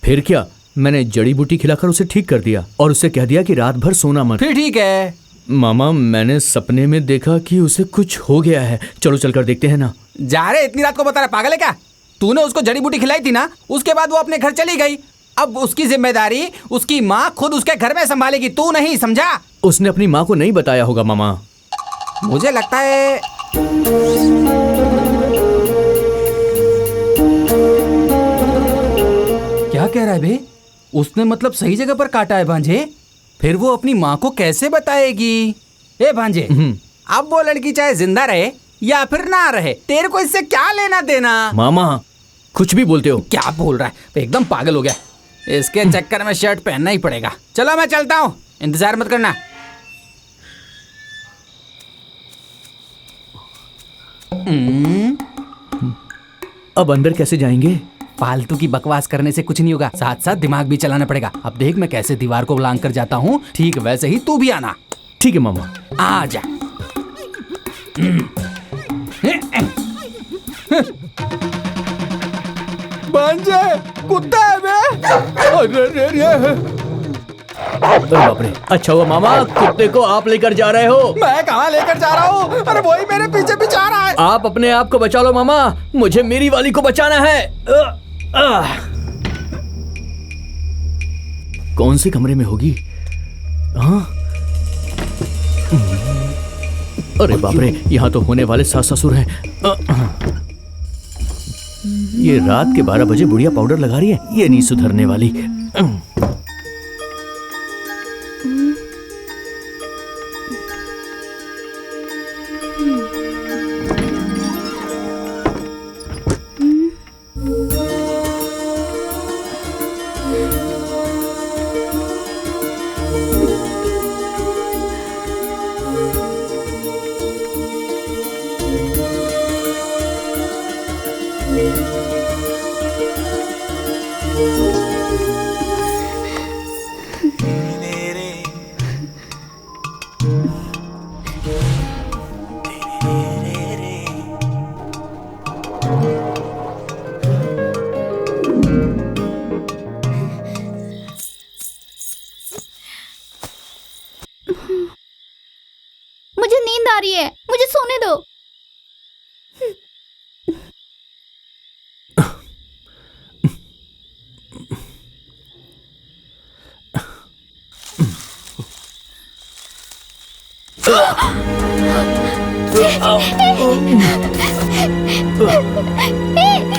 फिर क्या, मैंने जड़ी बूटी खिलाकर उसे ठीक कर दिया और उसे कह दिया कि रात भर सोना मत। फिर ठीक है। मामा मैंने सपने में देखा कि उसे कुछ हो गया है। चलो चलकर देखते हैं ना। जा रहे, इतनी रात को बता रहा, पागल है क्या? तूने उसको जड़ी बूटी खिलाई थी ना, उसके बाद वो अपने घर चली गई। अब उसकी जिम्मेदारी उसकी माँ खुद उसके घर में संभालेगी, तू नहीं, समझा? उसने अपनी माँ को नहीं बताया होगा मामा। मुझे लगता है क्या कह रहा है बे? उसने मतलब सही जगह पर काटा है भांजे। फिर वो अपनी माँ को कैसे बताएगी? ए भांजे, अब वो लड़की चाहे जिंदा रहे या फिर ना रहे, तेरे को इससे क्या लेना देना? मामा कुछ भी बोलते हो। क्या बोल रहा है? एकदम पागल हो गया। इसके चक्कर में शर्ट पहनना ही पड़ेगा। चलो मैं चलता हूँ, इंतजार मत करना। अब अंदर कैसे जाएंगे? फालतू की बकवास करने से कुछ नहीं होगा, साथ साथ दिमाग भी चलाना पड़ेगा। अब देख मैं कैसे दीवार को लांग कर जाता हूँ, ठीक वैसे ही तू भी आना। ठीक है मामा। आ जा। भांजे, कुत्ता है बे? अरे बाप रे, अच्छा हुआ मामा कुत्ते को आप लेकर जा रहे हो। मैं कहाँ लेकर जा रहा हूँ? अरे वही मेरे पीछे पीछे आ रहा है। आप अपने आप को बचा लो मामा, मुझे मेरी वाली को बचाना है। कौन से कमरे में होगी? हाँ? अरे बाप रे, यहाँ तो होने वाले सास ससुर हैं। ये रात के 12 बजे बुढ़िया पाउडर लगा रही है, ये नहीं सुधरने वाली। मुझे नींद आ रही है, मुझे सोने दो।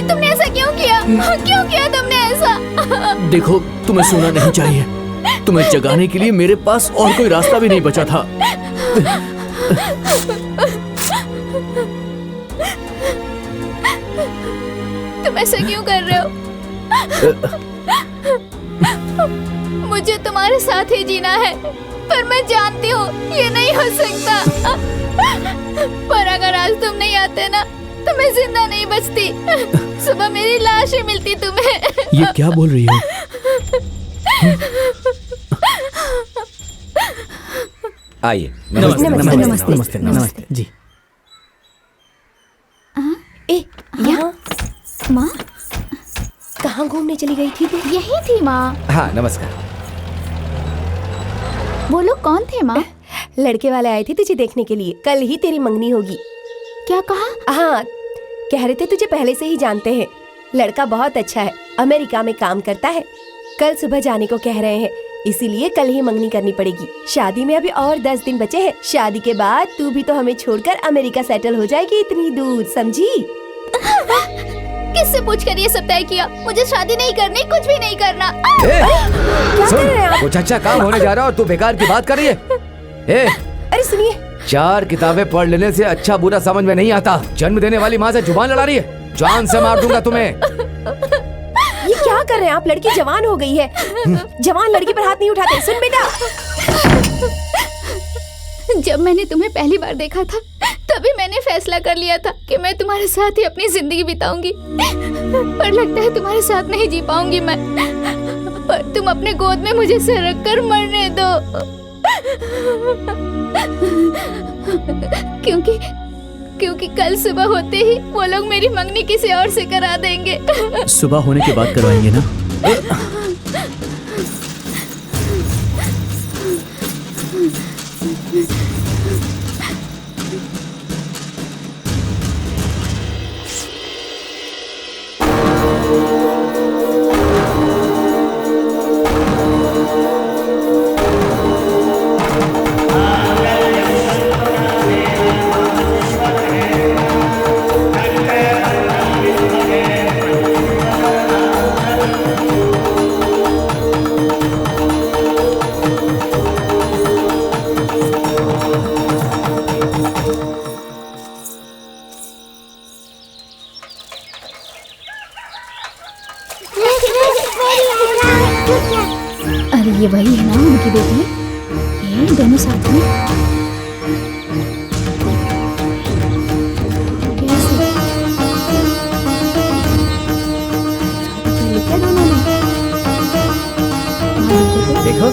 तुमने ऐसा क्यों किया? क्यों किया तुमने ऐसा? देखो, तुम्हें सोना नहीं चाहिए। तुम्हें जगाने के लिए मेरे पास और कोई रास्ता भी नहीं बचा था। तुम ऐसा क्यों कर रहे हो? मुझे तुम्हारे साथ ही जीना है, पर मैं जानती हूँ ये नहीं हो सकता। पर अगर आज तुम नहीं आते ना, तो मैं जिंदा नहीं बचती। सुबह मेरी लाश ही मिलती तुम्हें। ये क्या बोल रही हो? आइए। नमस्ते नमस्ते नमस्ते नमस्ते नमस्ते जी। ए, यहाँ माँ कहाँ घूमने चली गई थी तू? यही थी माँ। हाँ नमस्कार। वो लोग कौन थे माँ? लड़के वाले आए थे तुझे देखने के लिए, कल ही तेरी मंगनी होगी। क्या कहा? हाँ, कह रहे थे तुझे पहले से ही जानते हैं। लड़का बहुत अच्छा है, अमेरिका में काम करता है। कल सुबह जाने को कह रहे हैं, इसीलिए कल ही मंगनी करनी पड़ेगी। शादी में अभी और 10 दिन बचे हैं। शादी के बाद तू भी तो हमें छोड़कर अमेरिका सेटल हो जाएगी इतनी दूर, समझी? किससे पूछकर ये सब तय किया? मुझे शादी नहीं करनी, कुछ भी नहीं करना। क्या कर रहे हैं आप? कुछ अच्छा काम होने जा रहा है और तू बेकार की बात कर रही है। अरे सुनिए, 4 किताबें पढ़ लेने से अच्छा बुरा समझ में नहीं आता। जन्म देने वाली माँ से जुबान लड़ा रही है। जान से मार दूंगा तुम्हें। ये क्या कर रहे हैं आप? लड़की जवान हो गई है, जवान लड़की पर हाथ नहीं उठाते। सुन बेटा, जब मैंने तुम्हें पहली बार देखा था तभी मैंने फैसला कर लिया था कि मैं तुम्हारे साथ ही अपनी जिंदगी बिताऊंगी। पर लगता है तुम्हारे साथ नहीं जी पाऊंगी मैं। पर तुम अपने गोद में मुझे सर रख कर मरने दो, क्योंकि कल सुबह होते ही वो लोग मेरी मंगनी किसी और से करा देंगे। सुबह होने के बाद करवाएंगे ना। अरे ये वही है ना उनकी बेटी? ये दोनों साथ में कैसे? देखो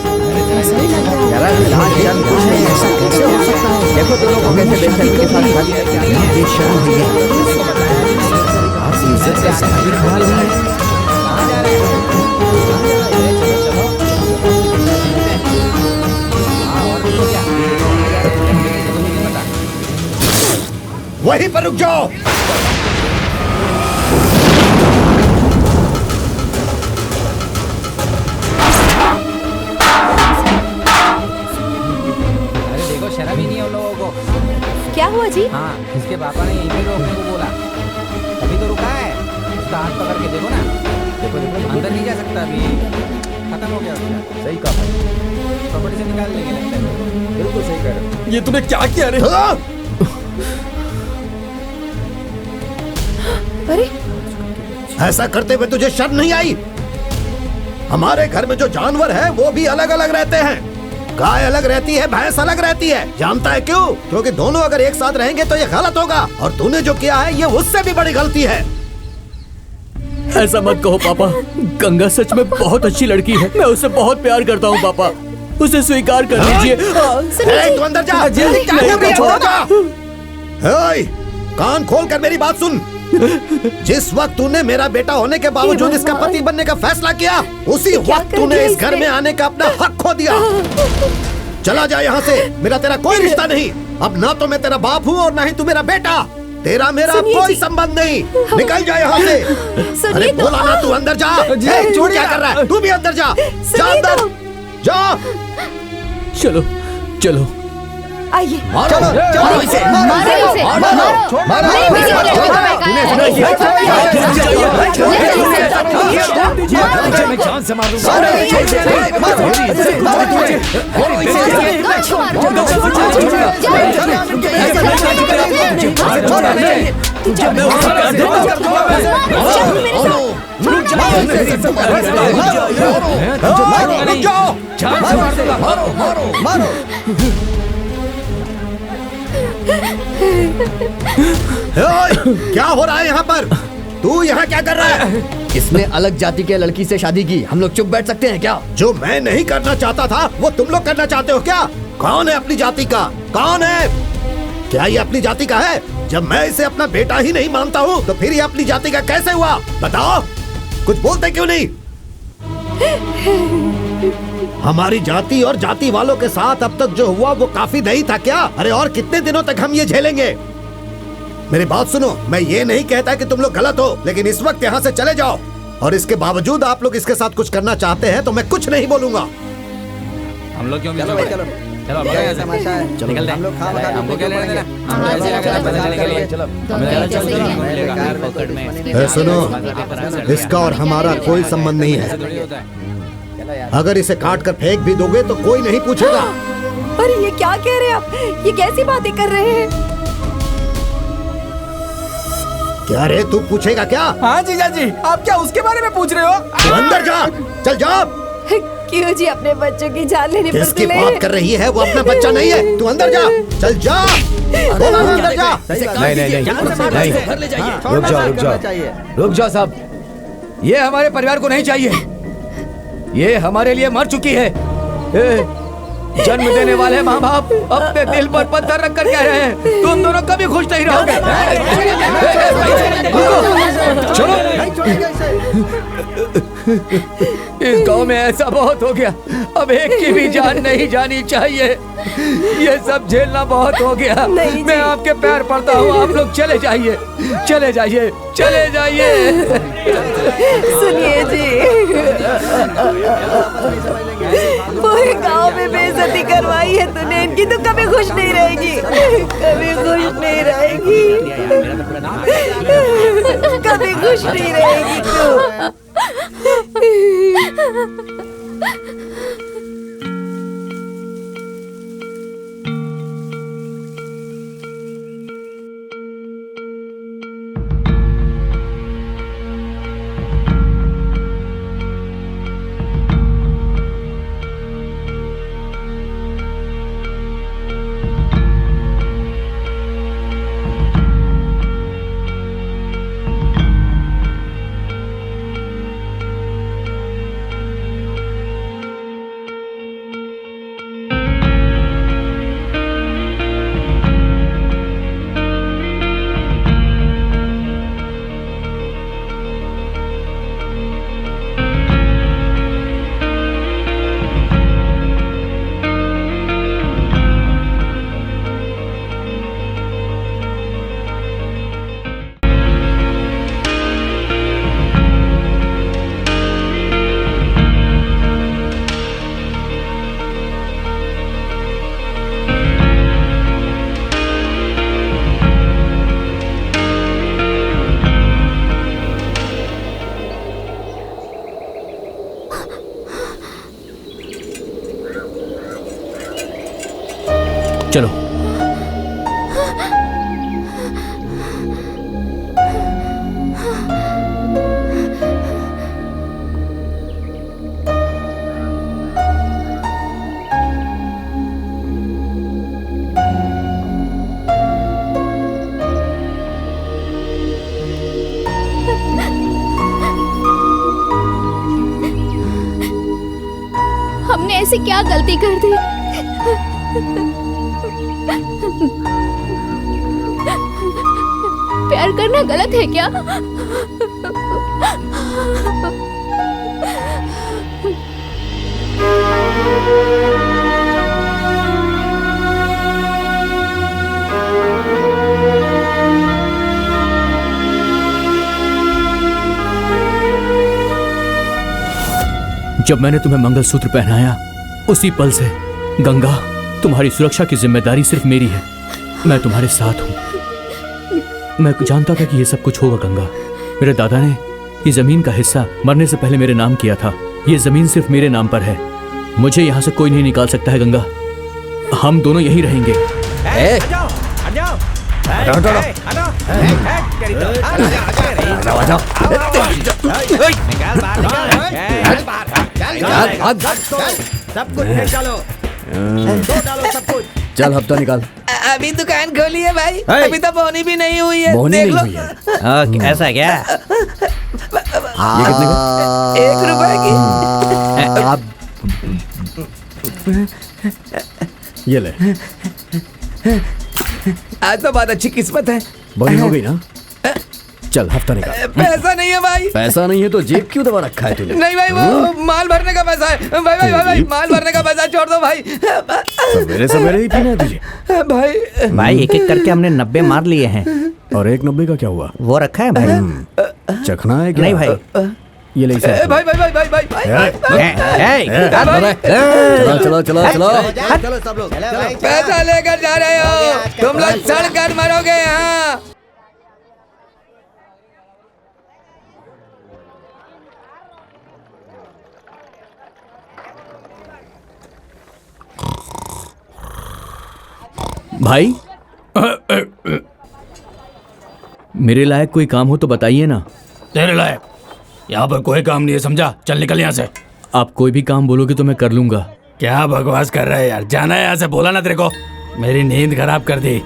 ऐसा ही लग रहा है। जरा शर्म कुछ नहीं, ऐसा कैसे हो सकता है? देखो तुम लोग कैसे बेशर्मी के साथ शादी करके आए हैं। बेशर्म हुई है। आपकी इज्जत का सवाल ही ख्याल नहीं है। वहीं पर रुक जाओ। अरे देखो, शर्म ही नहीं है उन लोगों को। क्या हुआ जी? हाँ, इसके पापा ने यहीं पे रोकने को बोला, तभी तो रुका है। उसका हाथ पकड़ के देखो ना। देखो अंदर नहीं जा सकता अभी, खत्म हो गया उसका। सही कहा, प्रॉपर्टी से निकाल लेंगे लगता है। बिल्कुल सही कह रहे हो। ये तूने क्या किया रे? अरे ऐसा करते हुए तुझे शर्म नहीं आई? हमारे घर में जो जानवर है वो भी अलग अलग रहते हैं। गाय अलग रहती है, भैंस अलग रहती है। जानता है क्यों? क्योंकि दोनों अगर एक साथ रहेंगे तो ये गलत होगा, और तूने जो किया है ये उससे भी बड़ी गलती है। ऐसा मत कहो पापा, गंगा सच में बहुत अच्छी लड़की है। मैं उसे बहुत प्यार करता हूँ पापा, उसे स्वीकार कर लीजिए। तू अंदर जा। नहीं, छोड़ जा। कान खोल कर मेरी बात सुन। जिस वक्त तूने मेरा बेटा होने के बावजूद इसका पति बनने का फैसला किया, उसी वक्त तूने इस घर में आने का अपना हक खो दिया। चला जा यहाँ से, मेरा तेरा कोई रिश्ता नहीं। अब ना तो मैं तेरा बाप हूँ और ना ही तू मेरा बेटा। तेरा मेरा कोई संबंध नहीं। निकल जा यहाँ से। अरे बोला ना, तू अंदर जा। छोड़, क्या कर रहा है? तू भी अंदर जा। जा अंदर जा। चलो चलो आइए। चलो मारो इसे, जान से मारूंगा। क्या हो रहा है यहाँ पर? तू यहाँ क्या कर रहा है? इसने अलग जाति के लड़की से शादी की, हम लोग चुप बैठ सकते हैं क्या? जो मैं नहीं करना चाहता था वो तुम लोग करना चाहते हो क्या? कौन है अपनी जाति का? कौन है? क्या ये अपनी जाति का है? जब मैं इसे अपना बेटा ही नहीं मानता हूँ तो फिर ये अपनी जाति का कैसे हुआ? बताओ, कुछ बोलते क्यों नहीं? हमारी जाति और जाति वालों के साथ अब तक जो हुआ वो काफी नहीं था क्या? अरे और कितने दिनों तक हम ये झेलेंगे? मेरी बात सुनो, मैं ये नहीं कहता कि तुम लोग गलत हो, लेकिन इस वक्त यहाँ से चले जाओ। और इसके बावजूद आप लोग इसके साथ कुछ करना चाहते हैं तो मैं कुछ नहीं बोलूंगा। हम लोग क्यों? चलो भाई, चलो चलो तमाशा है। निकल हम लोग खा हमको क्या लेना देना? हम ऐसे लगा बदलने के लिए। चलो सुनो, इसका और हमारा कोई संबंध नहीं है। अगर इसे काट कर फेंक भी दोगे तो कोई नहीं पूछेगा। अरे ये क्या कह रहे हैं आप? ये कैसी बातें कर रहे हैं? क्या रे, तू पूछेगा क्या? हाँ जीजा जी, आप क्या उसके बारे में पूछ रहे हो? तू अंदर जा, चल जा। क्यों जी अपने बच्चों की जान लेने पर किसकी तुले? बात कर रही है? वो अपना बच्चा नहीं है। तू अंदर जा, चल जा, बोला ना अंदर जा। नहीं नहीं नहीं नहीं, रुक जाओ रुक जाओ रुक जाओ साहब, ये हमारे परिवार को नहीं चाहिए, ये हमारे लिए मर चुकी है। जन्म देने वाले माँ बाप अपने दिल पर पत्थर रख कर कह रहे हैं तुम दोनों कभी खुश नहीं रहोगे। चलो, इस गांव में ऐसा बहुत हो गया, अब एक की भी जान नहीं जानी चाहिए। ये सब झेलना बहुत हो गया। मैं आपके पैर पड़ता हूँ, आप लोग चले जाइए, चले जाइए, चले जाइए। सुनिए जी, पूरे गांव में बेइज्जती करवाई है तूने इनकी, तो कभी खुश नहीं रहेगी, कभी खुश नहीं रहेगी, कभी खुश नहीं रहेगी तू। चलो। हमने ऐसी क्या गलती कर दी? प्यार करना गलत है क्या? जब मैंने तुम्हें मंगलसूत्र पहनाया उसी पल से गंगा, तुम्हारी सुरक्षा की जिम्मेदारी सिर्फ मेरी है। मैं तुम्हारे साथ हूं। मैं जानता था कि ये सब कुछ होगा गंगा। मेरे दादा ने ये जमीन का हिस्सा मरने से पहले मेरे नाम किया था। ये जमीन सिर्फ मेरे नाम पर है। मुझे यहाँ से कोई नहीं निकाल सकता है गंगा। हम दोनों यहीं रहेंगे। सब कुछ निकालो, डालो सब कुछ। चल हफ्ता निकाल। अभी दुकान खोली है भाई, अभी तो बोनी भी नहीं हुई है। बोनी देख नहीं लो। हुई है। ऐसा क्या? ये कितने का? 1 रुपए की। ये ले। आज तो बहुत अच्छी किस्मत है। बोनी हो गई ना? चल हफ्ता निकाल। पैसा नहीं है भाई। पैसा नहीं है तो जेब क्यों दबा रखा है तूने? नहीं भाई, वो माल भरने का पैसा है। भाई माल भरने का पैसा छोड़ दो भाई। सवेरे सवेरे ही पीना है तुझे भाई। भाई एक एक करके हमने 90 मार लिए हैं। और 1.90 का क्या हुआ? वो रखा है भाई। चखना है क्या? नहीं भाई। ये ले इसे। भाई चलो चलो चलो चलो। चलो सब लोग, पैसा लेकर जा रहे हो तुम लोग, सड़ कर मरोगे यहाँ। भाई मेरे लायक कोई काम हो तो बताइए ना। तेरे लायक यहाँ पर कोई काम नहीं है, समझा? चल निकल यहाँ से। आप कोई भी काम बोलोगे तो मैं कर लूंगा। क्या बकवास कर रहा है यार, जाना है यहाँ से, बोला ना तेरे को। मेरी नींद खराब कर दी।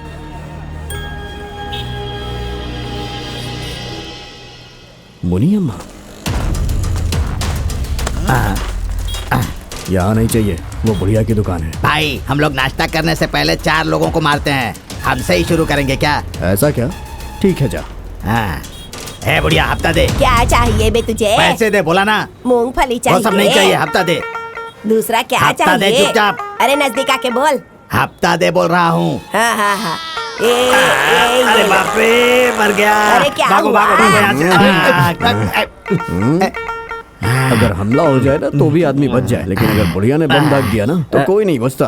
मुनियम्मा यहाँ नहीं चाहिए, वो बुढ़िया की दुकान है। भाई हम लोग नाश्ता करने से पहले 4 लोगों को मारते हैं, हमसे ही शुरू करेंगे क्या? ऐसा क्या? ठीक है जा। हाँ। ए बुढ़िया हफ्ता दे। क्या चाहिए बे तुझे? पैसे दे, बोला ना। मूंगफली वो चाहिए? सब नहीं चाहिए, हफ्ता दे। दूसरा क्या हफ्ता दे चाहिए? चुपचाप। अरे नजदीक आके बोल। हफ्ता दे बोल रहा हूँ। हाँ हाँ हाँ। अरे बाप रे, मर गया। अरे क्या भागो हुआ? भागो भागो यहाँ से। अगर हमला हो जाए ना तो भी आदमी बच जाए, लेकिन अगर बुढ़िया ने बम दाग दिया ना तो कोई नहीं बचता।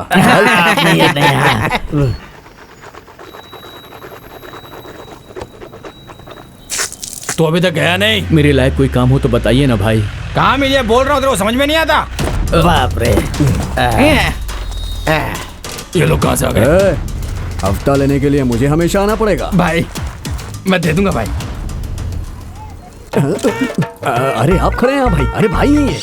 तो अभी तक गया नहीं? मेरे लायक कोई काम हो तो बताइए ना भाई। कहाँ मिल ये बोल रहा हूँ, तेरे को समझ में नहीं आता? बाप रे। ये लोग कहाँ से आ गए? हफ्ता लेने के लिए मुझे हमेशा आना पड़ेगा। भाई मैं दे दूंगा भाई। अरे आप खड़े हैं भाई? अरे भाई नहीं है,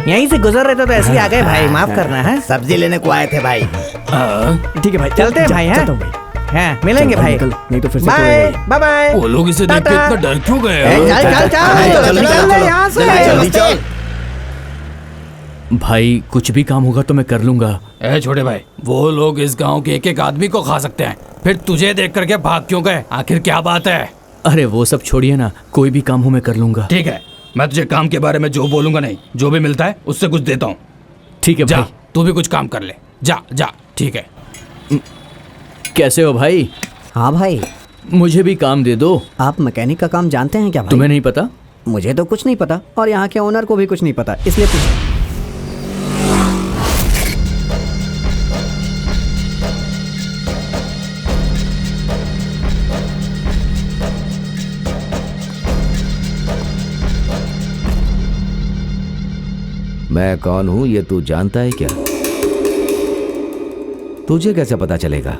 यहीं से गुजर रहे थे तो ऐसे ही आ गए भाई, माफ करना है। सब्जी लेने को आए थे भाई। ठीक है भाई, चलते हैं भाई। हैं? हाँ, मिलेंगे भाई। नहीं तो फिर से बाय बाय बाय। वो लोग इसे देख के इतना डर क्यों गए? चल चल चल चल यहाँ से चल। भाई कुछ भी काम होगा तो मैं कर लूंगा। ए छोटे भाई, वो लोग इस गांव के एक आदमी को खा सकते हैं, फिर तुझे देख करके भाग क्यों गए? आखिर क्या बात है? अरे वो सब छोड़िए ना, कोई भी काम हो मैं कर लूंगा। ठीक है, मैं तुझे काम के बारे में जो बोलूंगा नहीं, जो भी मिलता है उससे कुछ देता हूँ। ठीक है जा, भाई। तू भी कुछ काम कर ले। जा जा, ठीक है। कैसे हो भाई? हाँ भाई, मुझे भी काम दे दो। आप मैकेनिक का काम जानते हैं क्या भाई? तुम्हें नहीं पता? मुझे तो कुछ नहीं पता और यहाँ के ओनर को भी कुछ नहीं पता, इसलिए पूछा। मैं कौन हूं ये तू जानता है क्या? तुझे कैसे पता चलेगा?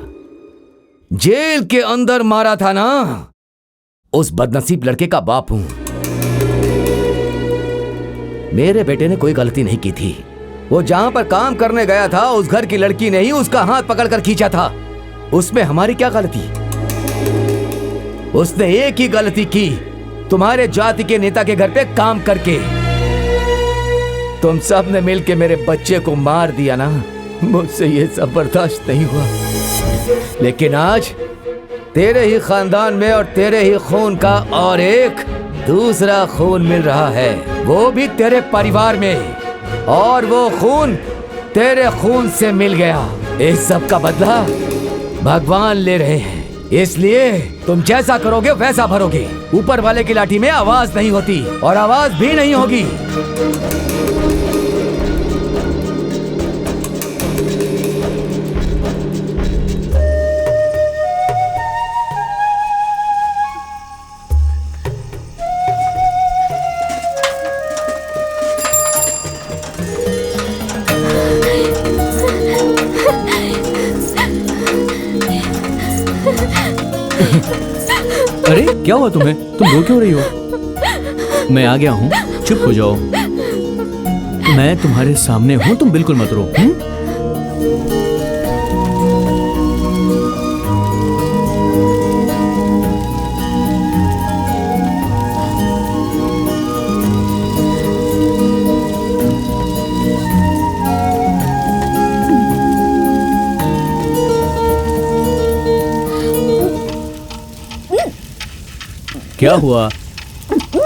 जेल के अंदर मारा था ना, उस बदनसीब लड़के का बाप हूं। मेरे बेटे ने कोई गलती नहीं की थी। वो जहां पर काम करने गया था उस घर की लड़की ने ही उसका हाथ पकड़कर खींचा था। उसमें हमारी क्या गलती? उसने एक ही गलती की, तुम्हारे जाति के नेता के घर पे काम करके। तुम सब ने मिलके मेरे बच्चे को मार दिया ना, मुझसे ये सब बर्दाश्त नहीं हुआ। लेकिन आज तेरे ही खानदान में और तेरे ही खून का और एक दूसरा खून मिल रहा है, वो भी तेरे परिवार में, और वो खून तेरे खून से मिल गया। इस सब का बदला भगवान ले रहे हैं, इसलिए तुम जैसा करोगे वैसा भरोगे। ऊपर वाले की लाठी में आवाज नहीं होती और आवाज भी नहीं होगी। अरे क्या हुआ तुम्हें? तुम रो क्यों रही हो? मैं आ गया हूँ, चुप हो जाओ। मैं तुम्हारे सामने हूँ, तुम बिल्कुल मत रो। क्या हुआ?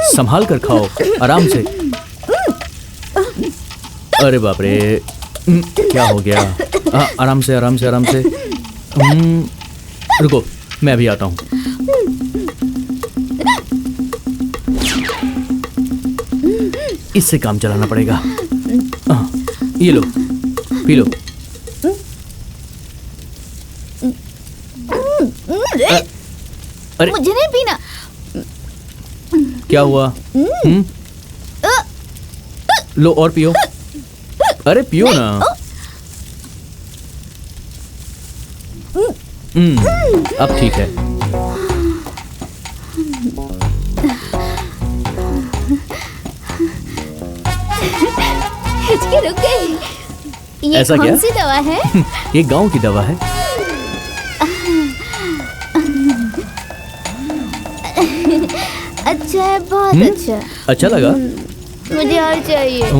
संभाल कर खाओ, आराम से। अरे बाप रे, क्या हो गया? आराम से आराम से आराम से। रुको, मैं अभी आता हूँ। इससे काम चलाना पड़ेगा। ये लो, पी लो। अरे मुझे नहीं पीना। क्या हुआ? लो और पियो। अरे पियो ना। अब ठीक है। रुक गई। ये ऐसा कौन क्या? सी दवा है? ये गांव की दवा है। अच्छा है, बहुत अच्छा। अच्छा लगा? मुझे और चाहिए,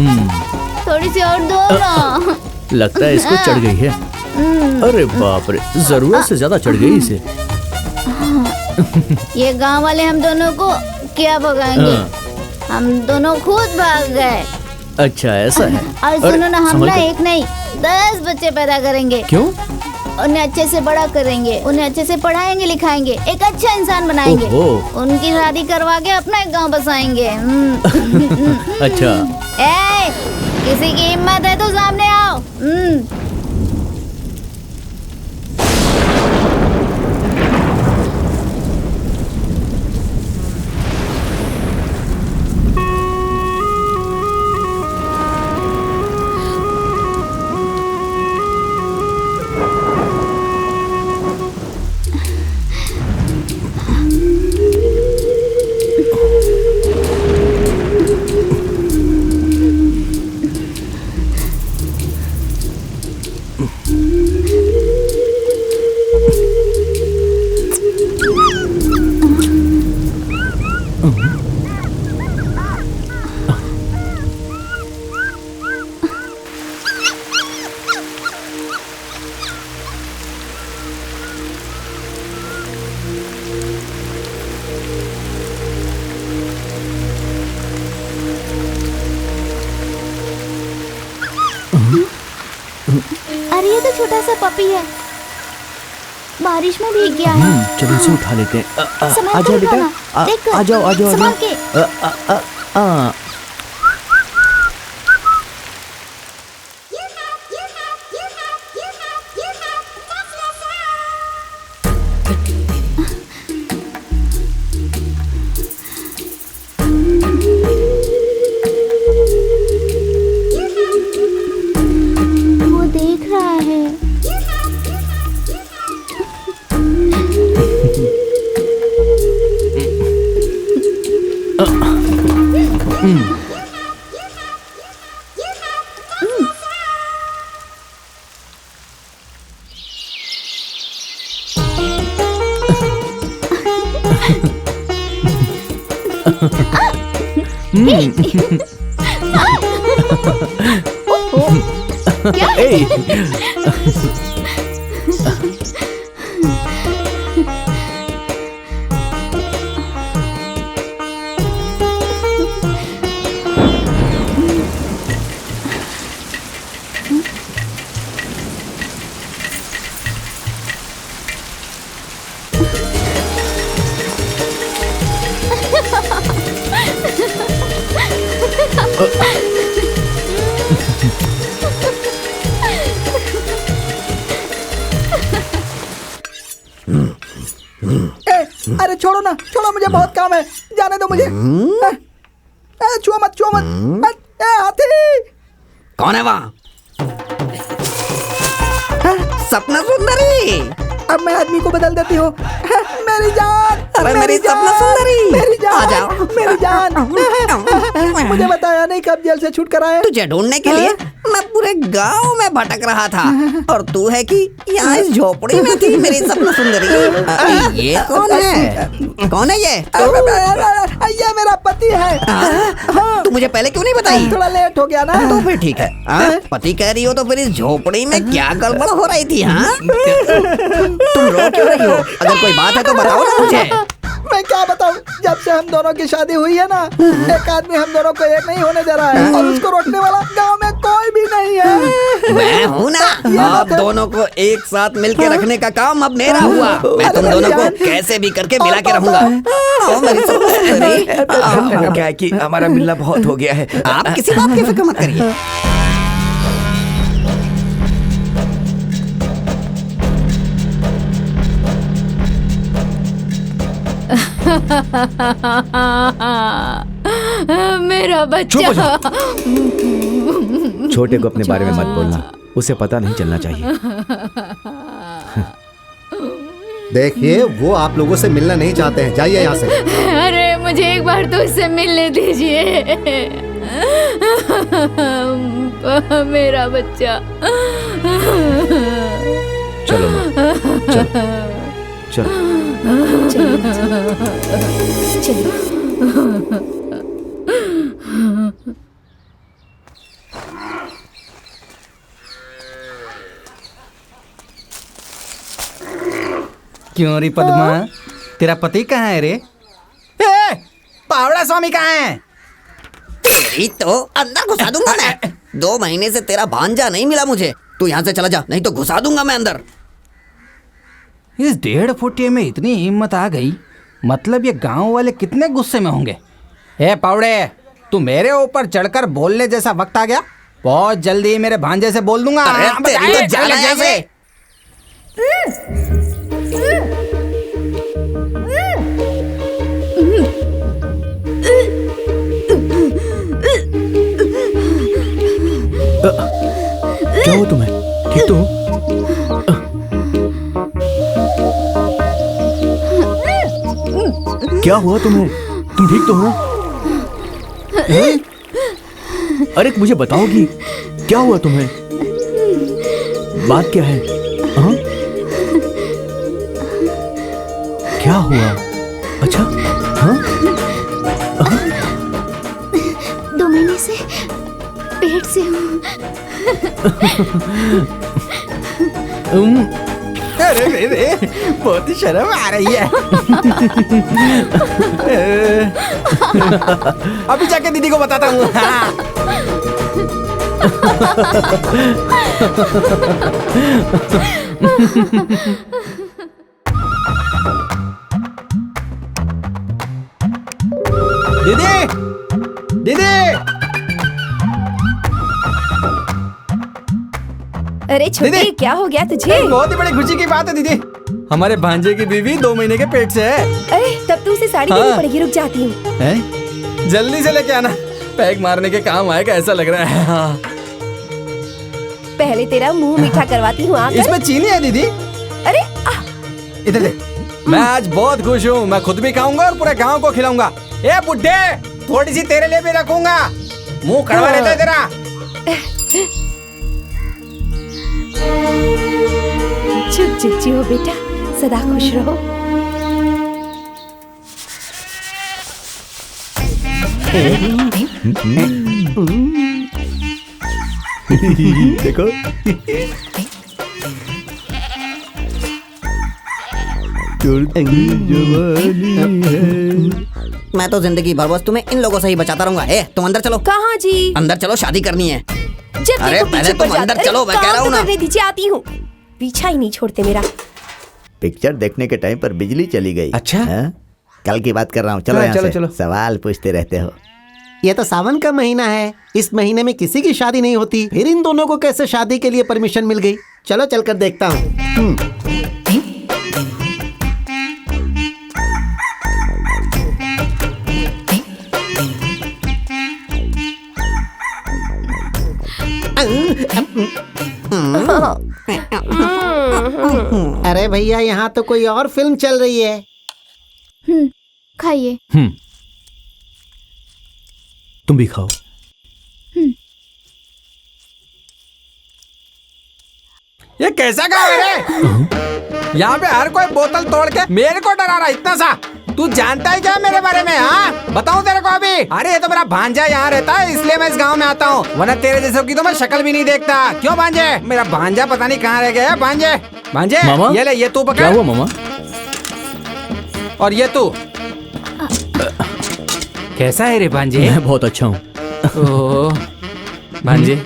थोड़ी सी और दो ना। लगता है इसको चढ़ गई है। अरे बाप रे, जरूरत से ज्यादा चढ़ गई इसे। ये गांव वाले हम दोनों को क्या भगाएंगे? हम दोनों खुद भाग गए। अच्छा ऐसा है। और सुनो ना, हम ना एक नहीं 10 बच्चे पैदा करेंगे। क्यों? उन्हें अच्छे से बड़ा करेंगे, उन्हें अच्छे से पढ़ाएंगे लिखाएंगे, एक अच्छा इंसान बनाएंगे। उनकी शादी करवा के अपना एक गांव बसाएंगे। अच्छा। ए, किसी की हिम्मत है तो सामने आओ। अरे ये तो छोटा सा पपी है, बारिश में भीग गया है। चलो इसे उठा लेते हैं। आ जाओ बेटा, आ जाओ आ जाओ। संभाल के। वो देख रहा है। क्या? अरे छोड़ो ना, छोड़ो, मुझे बहुत काम है, जाने दो मुझे। छुओ मत, छुओ मत। हाथी कौन है वहाँ? सपना सुंदरी। अब मैं आदमी को बदल देती हूँ। मेरी जान, अरे मेरी सपना सुंदरी, मेरी जान, आ जाओ। मेरी जान। मुझे बताया नहीं कब जेल से छूट कर आए। तुझे ढूंढने के लिए मैं पूरे गांव में भटक रहा था, और तू है कि यहाँ इस झोपड़ी में थी मेरी सपना सुंदरी। ये कौन है? कौन है ये? ये मेरा पति है। तू मुझे पहले क्यों नहीं बताई? थोड़ा लेट हो गया ना। तो फिर ठीक है। पति कह रही हो तो फिर इस झोपड़ी में क्या गड़बड़ हो रही थी? हाँ, तुम रो क्यों रही हो? अगर कोई बात है तो बताओ ना मुझे। मैं क्या बताऊं, जब से हम दोनों की शादी हुई है ना, एक आदमी हम दोनों को एक नहीं होने दे रहा है, और उसको रोकने वाला गांव में कोई भी नहीं है। मैं हूँ ना, आप दोनों को एक साथ मिलके रखने का काम अब मेरा हुआ। मैं तुम दोनों को कैसे भी करके मिला के रहूंगा। क्या है कि हमारा मिलना बहुत हो गया है। आप किसी बात की फिक्र मत करिए। मेरा बच्चा। छोटे को अपने बारे में मत बोलना, उसे पता नहीं चलना चाहिए। देखिए, वो आप लोगों से मिलना नहीं चाहते हैं, जाइए यहाँ से। अरे मुझे एक बार तो इससे मिलने दीजिए। मेरा बच्चा। चलो माँ, चलो चलो। चलिए। क्यों रे पद्मा, तेरा पति कहाँ है रे? ए, पावड़ा स्वामी कहाँ है? तेरी तो अंदर घुसा दूंगा मैं। 2 महीने से तेरा भांजा नहीं मिला मुझे। तू यहाँ से चला जा, नहीं तो घुसा दूंगा मैं अंदर। इस 1.5 फुटिये में इतनी हिम्मत आ गई, मतलब ये गांव वाले कितने गुस्से में होंगे। ए पावड़े, तू मेरे ऊपर चढ़कर बोलने जैसा वक्त आ गया। बहुत जल्दी मेरे भांजे से बोल दूंगा। अरे तेरी तो जान है ऐसे। क्या हुआ तुम्हें? ठीक तो हो? क्या हुआ तुम्हें? तुम ठीक तो हो? अरे मुझे बताओगी क्या हुआ तुम्हें? बात क्या है? हाँ? क्या हुआ? अच्छा, हाँ? 2 महीने से पेट से हूँ। अरे रे रे, बहुत ही शर्म आ रही है। अभी जाके दीदी को बताता हूँ। दीदी, दीदी। अरे छोटे, दीदी! क्या हो गया तुझे? बहुत ही बड़ी खुशी की बात है दीदी, हमारे भांजे की बीवी 2 महीने के पेट से है। अरे तब तो उसे साड़ी देनी पड़ेगी। रुक जाती हूँ। जल्दी से लेके आना, पैक मारने के काम आएगा ऐसा लग रहा है। हाँ। पहले तेरा मुंह मीठा करवाती हूँ। आकर। इसमें चीनी है दीदी। अरे इधर दे। मैं आज बहुत खुश हूँ, मैं खुद भी खाऊंगा और पूरे गांव को खिलाऊंगा। ए बुड्ढे, थोड़ी सी तेरे लिए भी रखूंगा। मुंह कड़वा रहता है तेरा। चुप चुप हो बेटा, सदा खुश रहो। देखो। मैं तो जिंदगी भर बस तुम्हें इन लोगों से ही बचाता रहूंगा। ए, तुम अंदर चलो। कहाँ जी? अंदर चलो, शादी करनी है। जब अरे देखो पहले पीछे तुम पड़ अंदर जाते। चलो, मैं काम कह रहा हूँ तो ना। करने दीजिए, आती हूँ। पीछा ही नहीं छोड़ते मेरा। पिक्चर देखने के टाइम पर बिजली चली गई। अच्छा? हाँ? कल की बात कर रहा हूँ। चलो हाँ, यहाँ चलो, से। चलो। सवाल पूछते रहते हो। ये तो सावन का महीना है, इस महीने में किसी की शादी नहीं होती, फिर इन दोनों को कैसे शादी के लिए परमिशन मिल गई? चलो चलकर देखता हूँ। अरे भैया, यहाँ तो कोई और फिल्म चल रही है। खाइए। तुम भी खाओ। ये कैसा गाँव है रे? यहाँ पे हर कोई बोतल तोड़ के मेरे को डरा रहा है इतना सा। तू जानता है क्या मेरे बारे में? हाँ, बताऊं तेरे को अभी? अरे ये तो मेरा भांजा यहाँ रहता है, इसलिए मैं इस गांव में आता हूँ, वरना तेरे जैसे की तो मैं शक्ल भी नहीं देखता। क्यों भांजे? मेरा भांजा पता नहीं कहाँ रह गया है। भांजे, भांजे, मामा? ये ले, ये तू पकड़। क्या हुआ मामा? और ये तू कैसा है रे भांजे? मैं बहुत अच्छा हूँ। ओह, भांजे,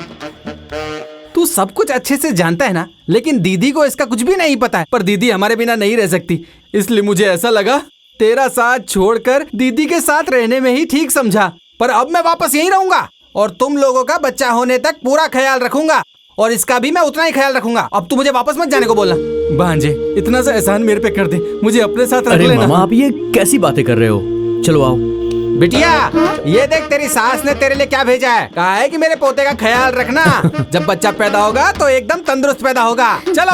तू सब कुछ अच्छे से जानता है ना, लेकिन दीदी को इसका कुछ भी नहीं पता है। पर दीदी हमारे बिना नहीं रह सकती, इसलिए मुझे ऐसा लगा तेरा साथ छोड़कर दीदी के साथ रहने में ही ठीक समझा। पर अब मैं वापस यहीं रहूंगा और तुम लोगों का बच्चा होने तक पूरा ख्याल रखूंगा, और इसका भी मैं उतना ही ख्याल रखूंगा। अब तू मुझे वापस मत जाने को बोलना। भांजे, इतना सा एहसान मेरे पे कर दे, मुझे अपने साथ रख अरे लेना। मामा, आप ये कैसी बातें कर रहे हो? चलो आओ। बिटिया, ये देख तेरी सास ने तेरे लिए क्या भेजा है। कहा है कि मेरे पोते का ख्याल रखना, जब बच्चा पैदा होगा तो एकदम तंदुरुस्त पैदा होगा। चलो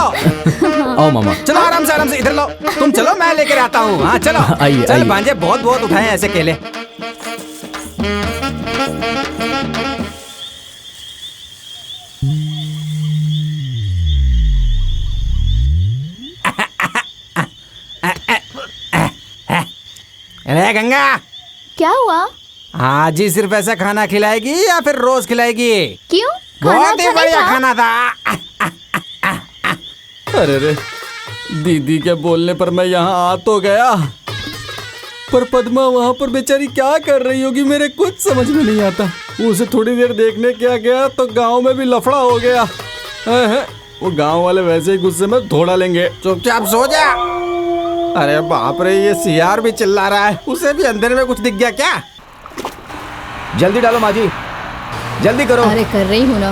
आओ मामा। चलो, आराम से इधर लो। तुम चलो, मैं लेकर आता हूँ। हाँ चलो। आइए, चल आइए। भांजे, बहुत बहुत उठाए ऐसे केले। अरे गंगा, क्या हुआ? आज ही सिर्फ ऐसा खाना खिलाएगी या फिर रोज खिलाएगी? क्यों? खाना बहुत ही अच्छा नहीं बढ़िया था? खाना था। अरे रे, दीदी के बोलने पर मैं यहाँ आ तो गया, पर पद्मा वहाँ पर बेचारी क्या कर रही होगी मेरे कुछ समझ में नहीं आता। उसे थोड़ी देर देखने क्या गया तो गांव में भी लफड़ा हो गया। वो गांव वाले वैसे ही गुस्से में धोड़ा लेंगे। चुपचाप सो जा। अरे बाप रे, ये सियार भी चिल्ला रहा है, उसे भी अंधेरे में कुछ दिख गया क्या? जल्दी डालो माँ जी, जल्दी करो। अरे कर रही हूँ ना।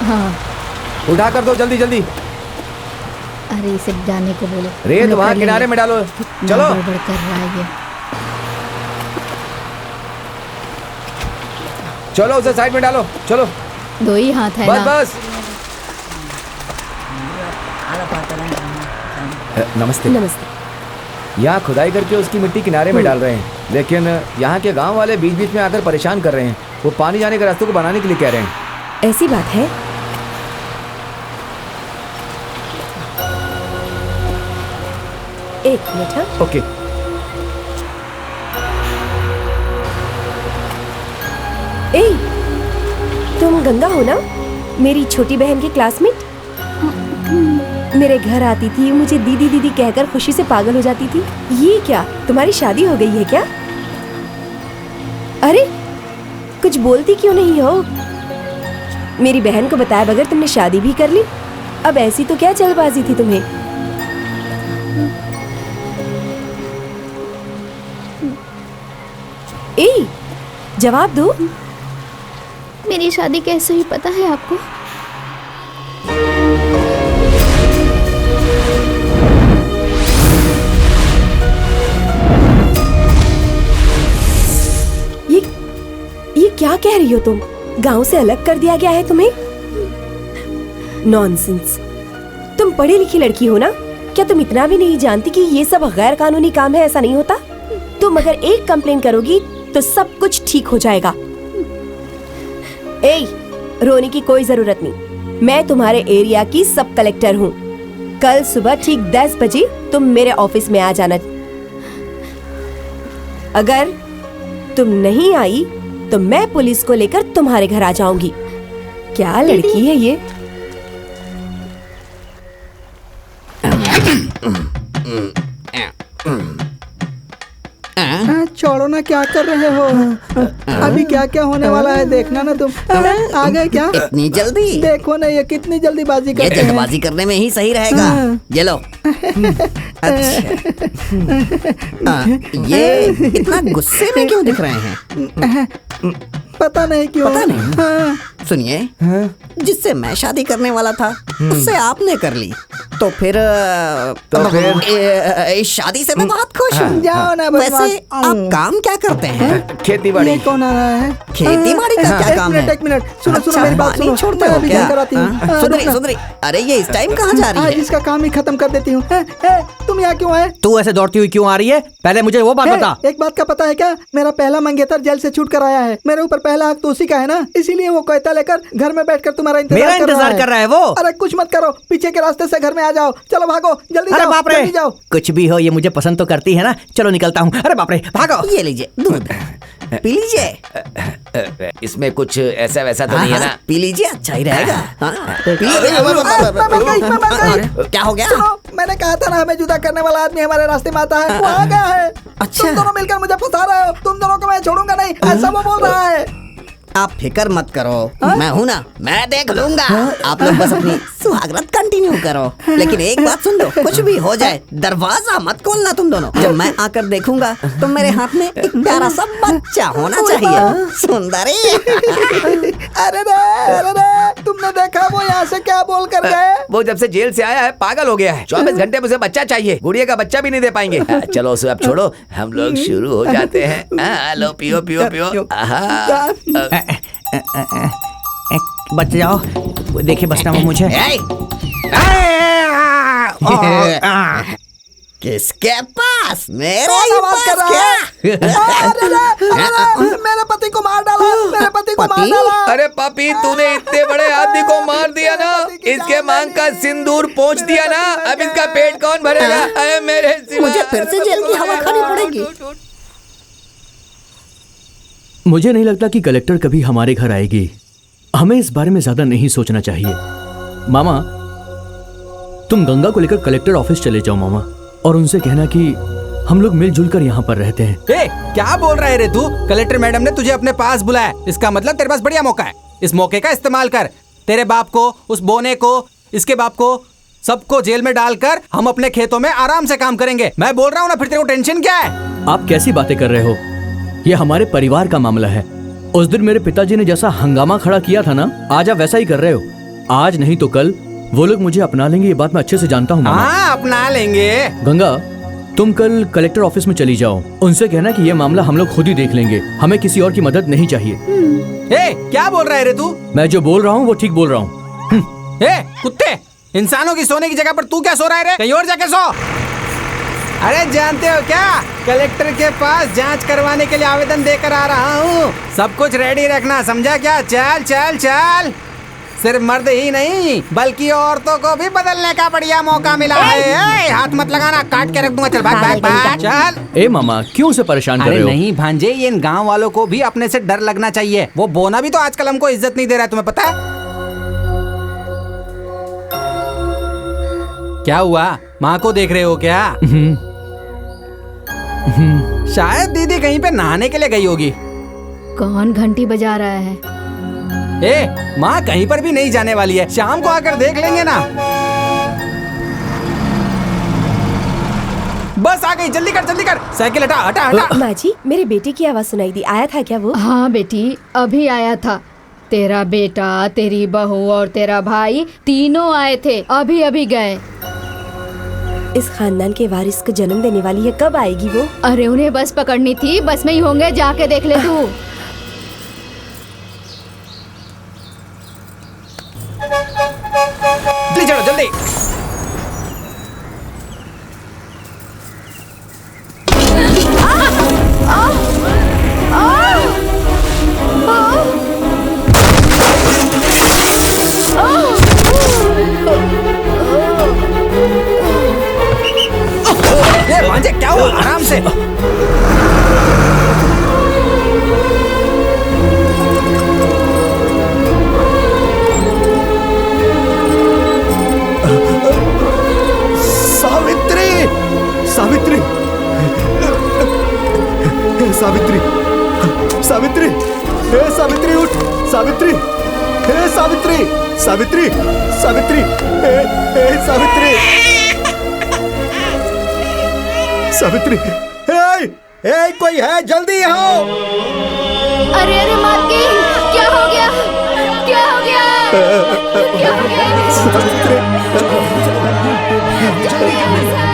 हाँ उठा कर दो जल्दी जल्दी। अरे इसे जाने को बोलो। रेत वहाँ किनारे में डालो। चलो। गड़बड़ कर रहा है ये। चलो उसे साइड में डालो, चलो। 2 ही हाथ है बस ना। बस। नमस्ते। नमस्ते। यहाँ खुदाई करके उसकी मिट्टी किनारे में डाल रहे हैं, लेकिन यहाँ के गांव वाले बीच बीच में आकर परेशान कर रहे हैं। वो पानी जाने के रास्ते को बनाने के लिए कह रहे हैं। ऐसी बात है? एक मिनट। हाँ, ओके। ए, तुम गंगा हो ना, मेरी छोटी बहन की क्लासमेट? मेरे घर आती थी, मुझे दीदी दीदी कहकर खुशी से पागल हो जाती थी। ये क्या, तुम्हारी शादी हो गई है क्या? अरे कुछ बोलती क्यों नहीं हो? मेरी बहन को बताया बगैर तुमने शादी भी कर ली। अब ऐसी तो क्या जल्दबाजी थी तुम्हें? ए, जवाब दो। मेरी शादी कैसे हुई पता है आपको? ये क्या कह रही हो तुम? गांव से अलग कर दिया गया है तुम्हें? नॉनसेंस। तुम पढ़ी लिखी लड़की हो ना, क्या तुम इतना भी नहीं जानती कि ये सब गैर कानूनी काम है? ऐसा नहीं होता। तुम अगर एक कंप्लेन करोगी तो सब कुछ ठीक हो जाएगा। ए, रोने की कोई जरूरत नहीं। मैं तुम्हारे एरिया की सब कलेक्टर हूँ। कल सुबह ठीक 10 बजे तुम मेरे ऑफिस में आ जाना। अगर तुम नहीं आई तो मैं पुलिस को लेकर तुम्हारे घर आ जाऊंगी। क्या लड़की है ये? छोड़ो ना, क्या कर रहे हो? अभी क्या क्या होने वाला है देखना ना तुम। आ गए क्या? इतनी जल्दी? देखो ना ये कितनी जल्दीबाजी ये करते हैं। जल्दबाजी करने में ही सही रहेगा। ये लो। अच्छा। ये इतना गुस्से में क्यों दिख रहे हैं? पता नहीं क्यों। पता नहीं। सुनिए, जिससे मैं शादी करने वाला था उससे आपने कर ली, तो फिर इस शादी से मैं बहुत खुश हूँ। जाओ ना बस। वैसे आप काम क्या करते हैं? खेती बाड़ी। ये कौन आ रहा है? खेती बाड़ी का क्या काम है? एक मिनट, सुनो सुनो मेरी बात सुनो। छोड़ते मैं हो अभी क्या? घर कराती हूँ। सुन रही। अरे ये इस टाइम कहाँ जा रही आज है? इसका काम ही खत्म कर देती हूँ। तुम यहाँ क्यों आए? तू ऐसे दौड़ती हुई क्यों आ रही है? पहले मुझे वो बात बता। एक बात का पता है क्या? मेरा पहला मंगेतर जेल से छूट कर आया है। मेरे ऊपर पहला हक तो उसी का है ना, इसीलिए वो कहता लेकर घर में बैठकर तुम्हारा इंतजार कर रहा है वो। अरे कुछ मत करो, पीछे के रास्ते से घर में आ जाओ। चलो भागो, जल्दी अरे जाओ, बाप रे, जल्दी जाओ। कुछ भी हो ये मुझे पसंद तो करती है ना। चलो निकलता हूँ। अरे बाप रे, भागो। ये लीजिए दूध, पी लीजिए। इसमें कुछ ऐसा वैसा तो नहीं है ना? पी लीजिए, अच्छा ही रहेगा। क्या हो गया? सुनो, मैंने कहा था ना हमें जुदा करने वाला आदमी हमारे रास्ते में आता है। वो आ गया है। अच्छा। तुम दोनों मिलकर मुझे फंसा रहे हो। तुम दोनों को मैं छोड़ूंगा नहीं, ऐसा वो बोल रहा है। आप फिक्र मत करो, मैं हूं ना, मैं देख लूंगा। आप लोग बस अपनी सुहागरात कंटिन्यू करो। लेकिन एक बात सुन लो, कुछ भी हो जाए दरवाजा मत खोलना तुम दोनों। जब मैं आकर देखूंगा तो मेरे हाथ में एक प्यारा सा बच्चा होना चाहिए। सुंदरी। अरे रे, तुमने देखा वो यहाँ से क्या बोल कर गए? वो जब से जेल से आया है पागल हो गया है। 24 घंटे में उसे बच्चा चाहिए, गुड़िया का बच्चा भी नहीं दे पाएंगे। चलो उसे अब छोड़ो, हम लोग शुरू हो जाते हैं। लो पियो पियो पियो। बच जाओ, देखिए बचना वो मुझे। किसके पास? मेरे आवाज कर रहा है। मेरे पति को मार डाला, मेरे पति को मार डाला। अरे पापी, तूने इतने बड़े आदमी को मार दिया ना, इसके मांग का सिंदूर पोंछ दिया ना, अब इसका पेट कौन भरेगा? अरे मेरे मुझे फिर से जेल की हवा खानी पड़ेगी। मुझे नहीं लगता कि कलेक्टर कभी हमारे घर आएगी। हमें इस बारे में ज्यादा नहीं सोचना चाहिए। मामा, तुम गंगा को लेकर कलेक्टर ऑफिस चले जाओ मामा, और उनसे कहना कि हम लोग मिलजुल कर यहाँ पर रहते हैं। ए, क्या बोल रहा है रे तू? कलेक्टर मैडम ने तुझे अपने पास बुलाया, इसका मतलब तेरे पास बढ़िया मौका है। इस मौके का इस्तेमाल कर। तेरे बाप को, उस बोने को, इसके बाप को, सबको जेल में डालकर हम अपने खेतों में आराम से काम करेंगे। मैं बोल रहा हूँ ना, फिर तेरे को टेंशन क्या है? आप कैसी बातें कर रहे हो? ये हमारे परिवार का मामला है। उस दिन मेरे पिताजी ने जैसा हंगामा खड़ा किया था ना, आज आप वैसा ही कर रहे हो। आज नहीं तो कल वो लोग मुझे अपना लेंगे, ये बात मैं अच्छे से जानता हूँ मामा। हाँ, अपना लेंगे। गंगा, तुम कल कलेक्टर ऑफिस में चली जाओ। उनसे कहना कि ये मामला हम लोग खुद ही देख लेंगे, हमें किसी और की मदद नहीं चाहिए। ए, क्या बोल रहा है रे तू? मैं जो बोल रहा हूँ वो ठीक बोल रहा हूँ। ए, कुत्ते, इंसानों की सोने की जगह पर तू क्या सो रहा है रे? कहीं और जाके सो। अरे जानते हो क्या, कलेक्टर के पास जांच करवाने के लिए आवेदन देकर आ रहा हूँ। सब कुछ रेडी रखना, समझा क्या? चल चल चल। सिर्फ मर्द ही नहीं बल्कि औरतों को भी बदलने का बढ़िया मौका मिला है। ए, हाथ मत लगाना, काट के रख दूंगा। चल भाग भाग भाग, चल। ए मामा, क्यों उसे परेशान कर रहे हो? नहीं भांजे, ये इन गांव वालों को भी अपने से डर लगना चाहिए। वो बोना भी तो आजकल हमको इज्जत नहीं दे रहा है, तुम्हें पता है? क्या हुआ? माँ को देख रहे हो क्या? शायद दीदी कहीं पे नहाने के लिए गई होगी। कौन घंटी बजा रहा है? ए, माँ कहीं पर भी नहीं जाने वाली है, शाम को आकर देख लेंगे ना। बस आ गई, जल्दी कर जल्दी कर। साइकिल हटा हटा हटा। माँ जी, मेरे बेटे की आवाज सुनाई दी, आया था क्या वो? हाँ बेटी, अभी आया था। तेरा बेटा, तेरी बहू और तेरा भाई तीनों आए थे, अभी अभी गए। इस खानदान के वारिस को जन्म देने वाली है, कब आएगी वो? अरे उन्हें बस पकड़नी थी, बस में ही होंगे, जाके देख ले तू। जल्दी चलो जल्दी। ये भांजे, क्या हुआ? आराम से। सावित्री, सावित्री, सावित्री, सावित्री, हे सावित्री उठ, सावित्री, हे सावित्री, सावित्री, सावित्री, हे सावित्री, सावित्री, हे कोई है, जल्दी आओ। अरे अरे मालकी, क्या हो गया? क्या हो गया? क्या हो गया? जल्दी यहाँ से आए।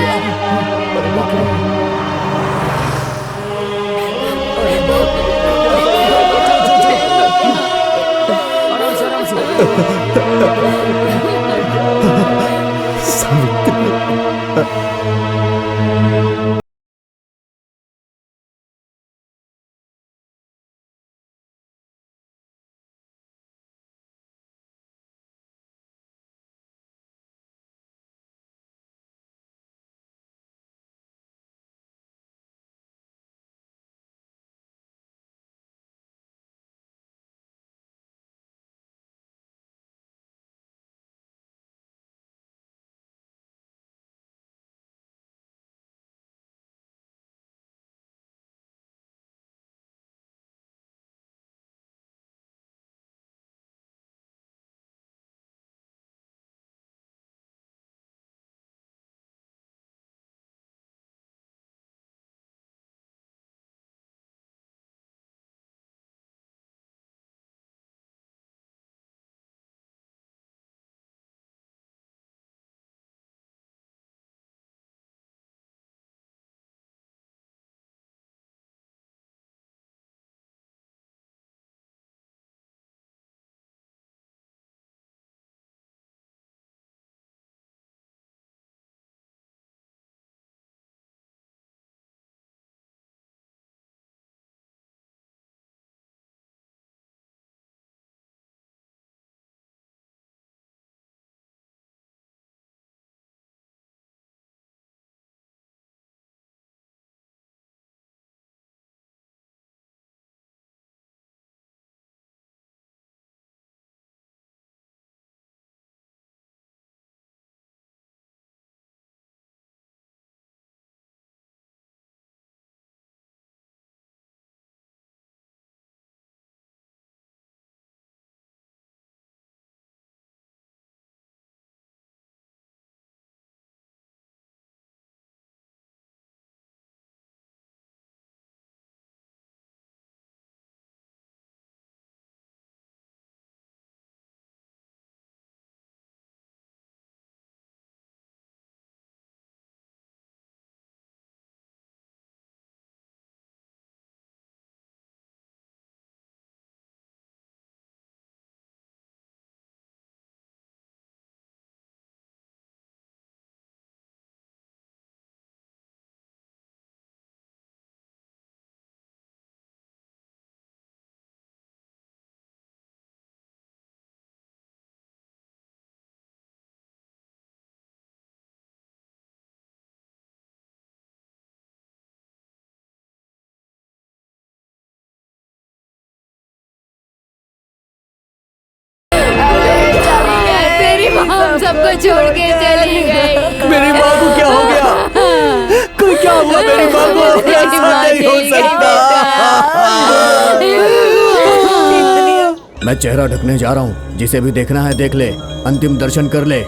सबको छोड़ के चली गई। मेरी माँ को क्या हो गया? क्या हुआ मेरी माँ को? ऐसा नहीं हो सकता। मैं चेहरा ढकने जा रहा हूँ। जिसे भी देखना है देख ले, अंतिम दर्शन कर ले।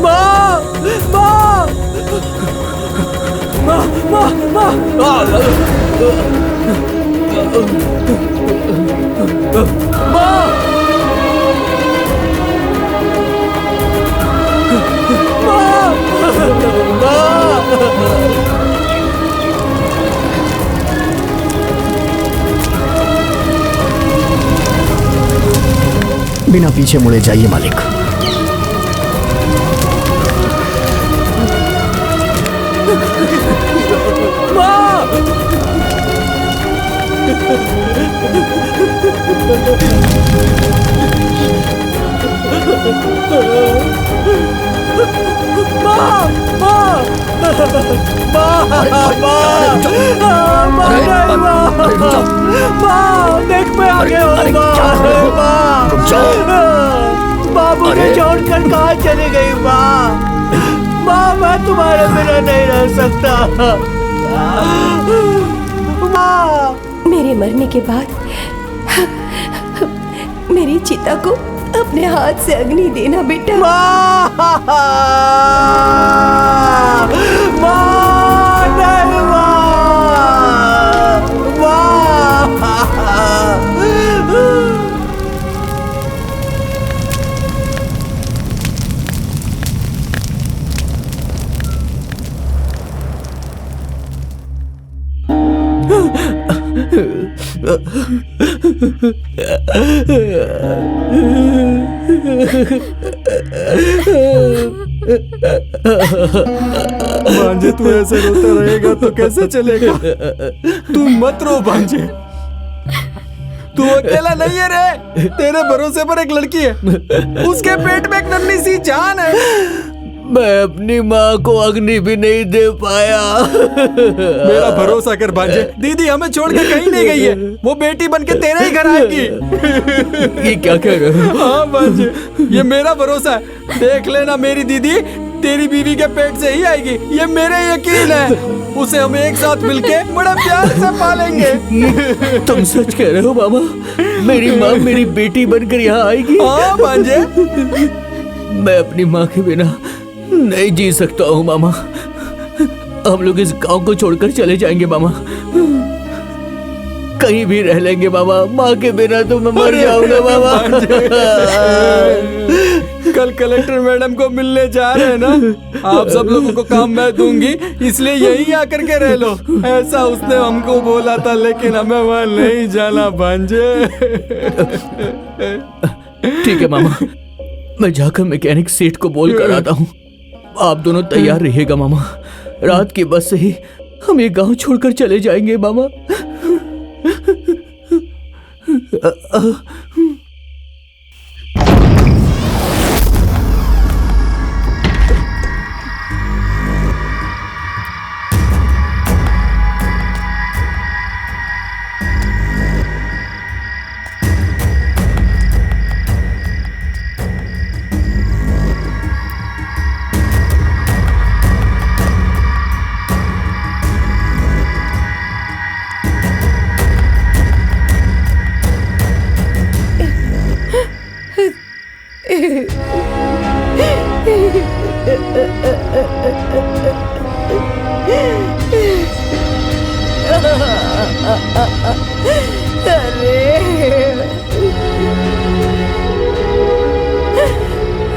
माँ, माँ, माँ, माँ, माँ, बिना पीछे मुड़े जाइए मालिक। देख मैं आ गया हूँ। माँ मुझे छोड़कर कहाँ चली गई? माँ मैं तुम्हारे बिना नहीं रह सकता। माँ मेरे मरने के बाद मेरी चिता को अपने हाथ से अग्नि देना बेटा। भांजे तू ऐसे रोता रहेगा तो कैसे चलेगा? तू मत रो भांजे, तू अकेला नहीं है रे। तेरे भरोसे पर एक लड़की है, उसके पेट में एक नन्ही सी जान है। मैं अपनी माँ को अग्नि भी नहीं दे पाया। मेरा भरोसा कर भांजे, दीदी हमें छोड़ के कहीं नहीं गई है। वो बेटी बन के तेरे ही घर आएगी। ये क्या कह रहे हो? हाँ भांजे, ये मेरा भरोसा है। देख लेना मेरी दीदी तेरी बीवी के पेट से ही आएगी, ये मेरे यकीन है। उसे हम एक साथ मिलके बड़ा प्यार से पालेंगे। तुम सच कह रहे हो मामा? मेरी माँ मेरी बेटी बनकर यहाँ आएगी? हाँ भांजे। मैं अपनी माँ के बिना नहीं जी सकता हूँ मामा। हम लोग इस गांव को छोड़कर चले जाएंगे मामा, कहीं भी रह लेंगे मामा। माँ के बिना तो मैं मर जाऊंगा मामा। कल कलेक्टर मैडम को मिलने जा रहे हैं ना, आप सब लोगों को काम मैं दूंगी, इसलिए यहीं आकर के रह लो, ऐसा उसने हमको बोला था। लेकिन हमें वहाँ नहीं जाना भांजे। ठीक है मामा, मैं जाकर मैकेनिक सेठ को बोल कर आता हूँ। आप दोनों तैयार रहिएगा मामा। रात की बस से ही हम ये गांव छोड़कर चले जाएंगे मामा।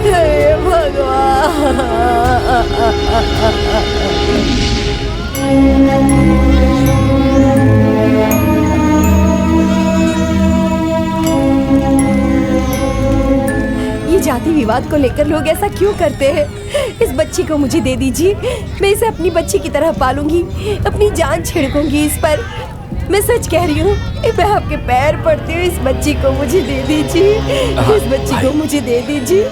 हे भगवान। ये जाति विवाद को लेकर लोग ऐसा क्यों करते हैं? इस बच्ची को मुझे दे दीजिए, मैं इसे अपनी बच्ची की तरह पालूंगी, अपनी जान छिड़कूंगी इस पर। मैं सच कह रही हूँ, मैं आपके पैर पड़ती हूँ, इस बच्ची को मुझे दे दीजिए, इस बच्ची को मुझे दे दीजिए,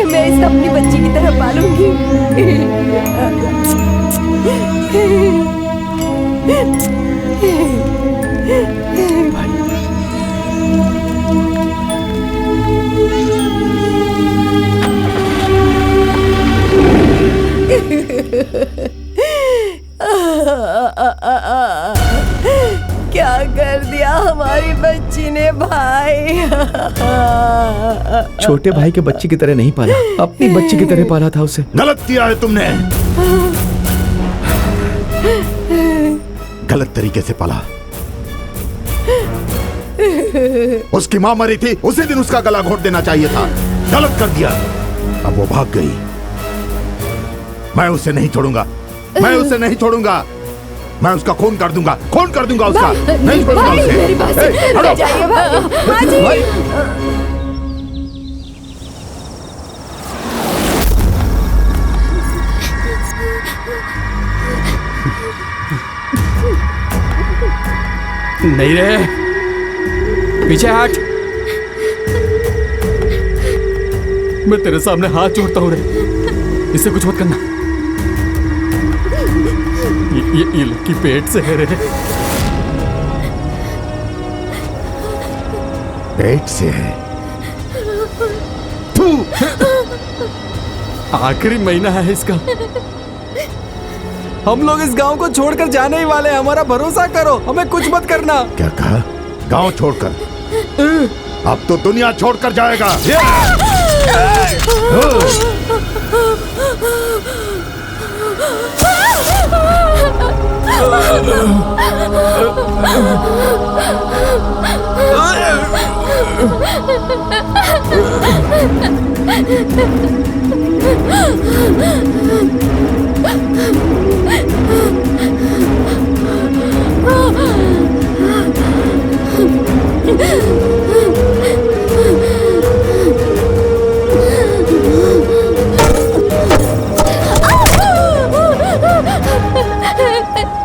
मैं इसे अपनी बच्ची की तरह पालूंगी। क्या कर दिया हमारी बच्ची ने भाई। छोटे भाई के बच्चे की तरह नहीं पाला, अपनी बच्ची की तरह पाला था उसे। गलत किया है तुमने, गलत तरीके से पाला। उसकी मां मरी थी, उसी दिन उसका गला घोट देना चाहिए था। गलत कर दिया। अब वो भाग गई। मैं उसे नहीं छोड़ूंगा, मैं उसे नहीं छोड़ूंगा। मैं उसका खून कर दूंगा, खून कर दूंगा उसका। नहीं छोड़ूंगा उसे। मेरी बात हटो। जाइए माँ जी। नहीं रे, पीछे हट। मैं तेरे सामने हाथ जोड़ता हूँ रे, इससे कुछ मत करना। ये लड़की पेट से है रे। पेट से है? आखिरी महीना है इसका। हम लोग इस गांव को छोड़कर जाने ही वाले हैं। हमारा भरोसा करो, हमें कुछ मत करना। क्या कहा? गांव छोड़कर? अब तो दुनिया छोड़कर जाएगा।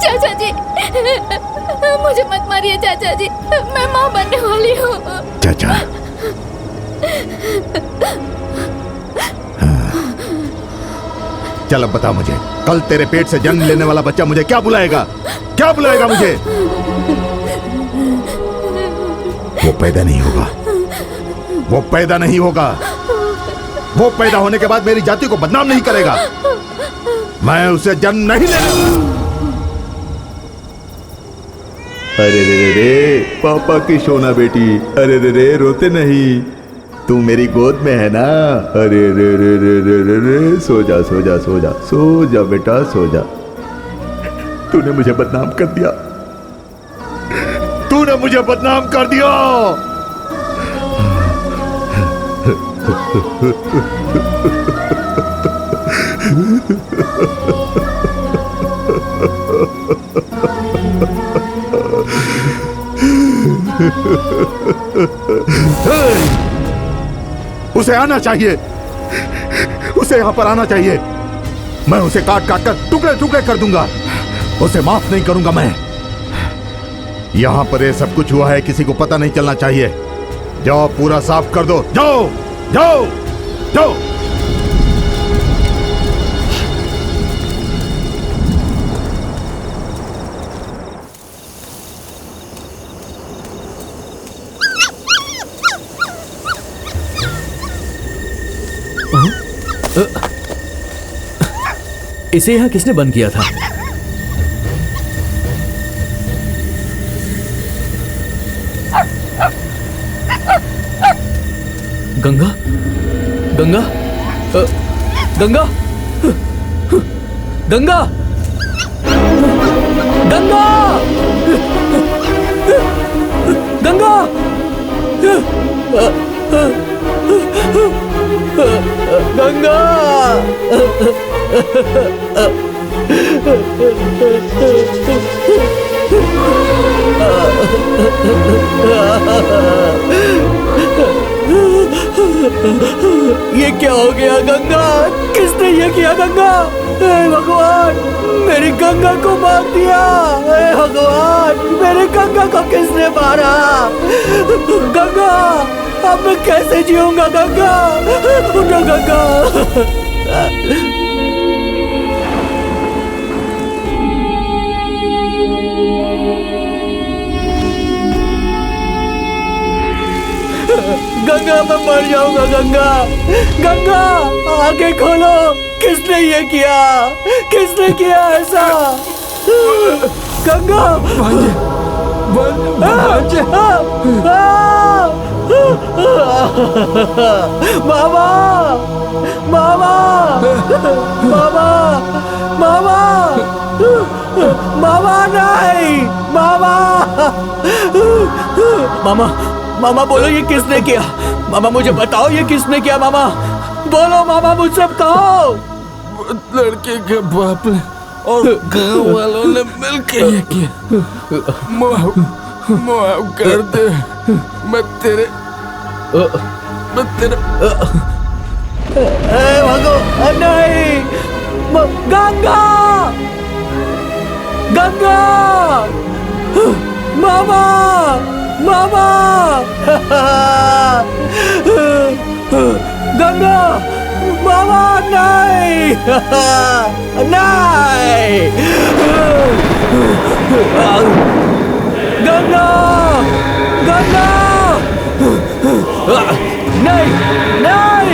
चाचा जी, मुझे मत मारिए चाचा जी, मैं माँ बनने वाली हूँ। चाचा, चल अब बता मुझे, कल तेरे पेट से जन्म लेने वाला बच्चा मुझे क्या बुलाएगा? क्या बुलाएगा मुझे? वो पैदा नहीं होगा, वो पैदा नहीं होगा। वो पैदा होने के बाद मेरी जाति को बदनाम नहीं करेगा। मैं उसे जन्म नहीं लेने। अरे रे रे रे, पापा की सोना बेटी, अरे रे रे, रोते नहीं, तू मेरी गोद में है ना। अरे रे रे रे रे रे रे, सो जा सो जा सो जा सो जा बेटा, सो जा। तूने मुझे बदनाम कर दिया, तूने मुझे बदनाम कर दिया। उसे आना चाहिए, उसे यहां पर आना चाहिए। मैं उसे काट काट कर टुकड़े टुकड़े कर दूंगा। उसे माफ नहीं करूंगा मैं। यहां पर ये सब कुछ हुआ है, किसी को पता नहीं चलना चाहिए। जाओ, पूरा साफ कर दो। जाओ जाओ जाओ। इसे यहाँ किसने बंद किया था? गंगा, गंगा, गंगा, गंगा, गंगा, गंगा, गंगा। ये क्या हो गया गंगा? किसने ये किया गंगा? हे भगवान, मेरी गंगा को मार दिया। हे भगवान, मेरी गंगा को किसने मारा? गंगा, अब मैं कैसे जीऊंगा? गंगा, उठो गंगा। गंगा, मैं मर जाऊंगा। गंगा, गंगा, आंखें खोलो, किसने ये किया? किसने किया ऐसा? गंगा मामा मामा मामा मामा मामा नहीं मामा मामा मामा बोलो ये किसने किया? मामा मुझे बताओ ये किसने किया? मामा बोलो मामा मुझसे कहो। लड़के के बाप ने और गांव वालों ने मिलकर ये किया। माफ कर दे। मैं तेरे भागो नहीं गंगा गंगा मामा मामा गंगा मामा नहीं नहीं गंगा गंगा नहीं नहीं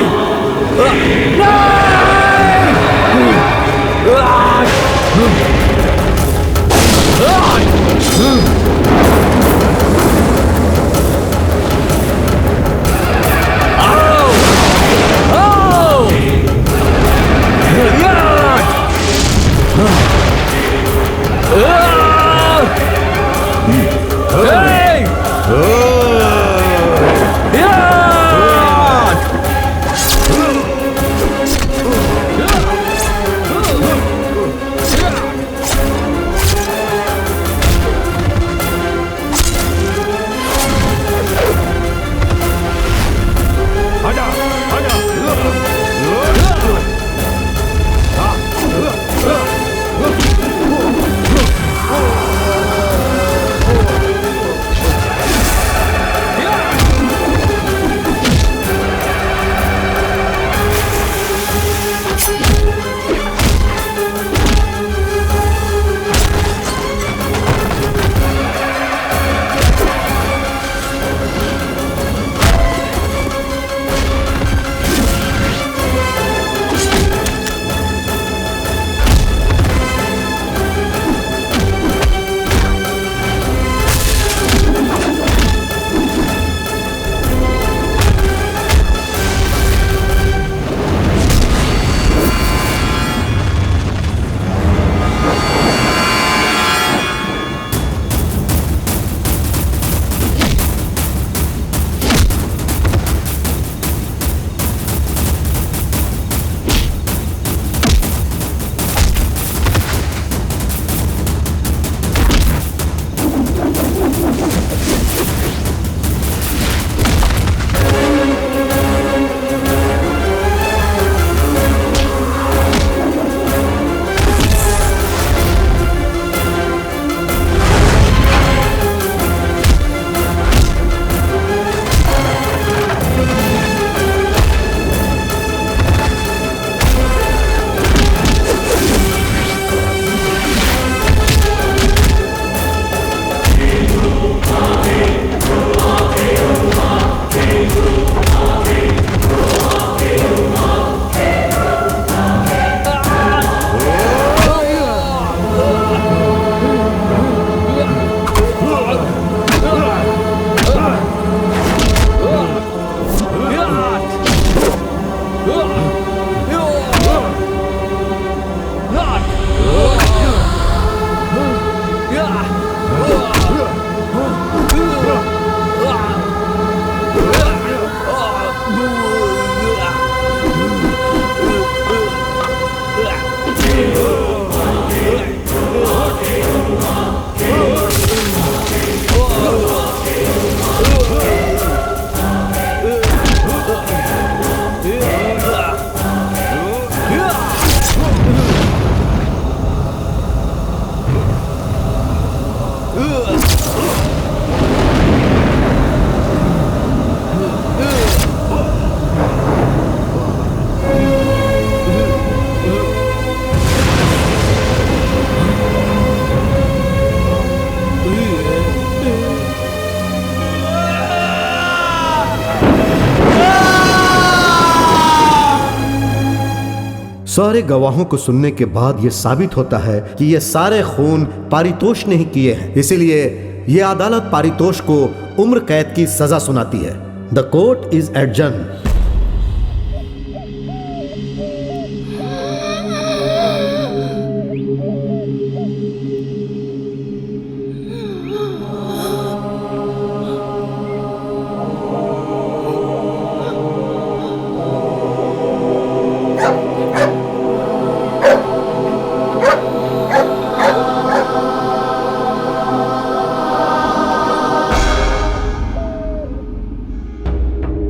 सारे गवाहों को सुनने के बाद यह साबित होता है कि ये सारे खून पारितोष ने ही किए हैं। इसीलिए ये अदालत पारितोष को उम्र कैद की सजा सुनाती है। The court is adjourn.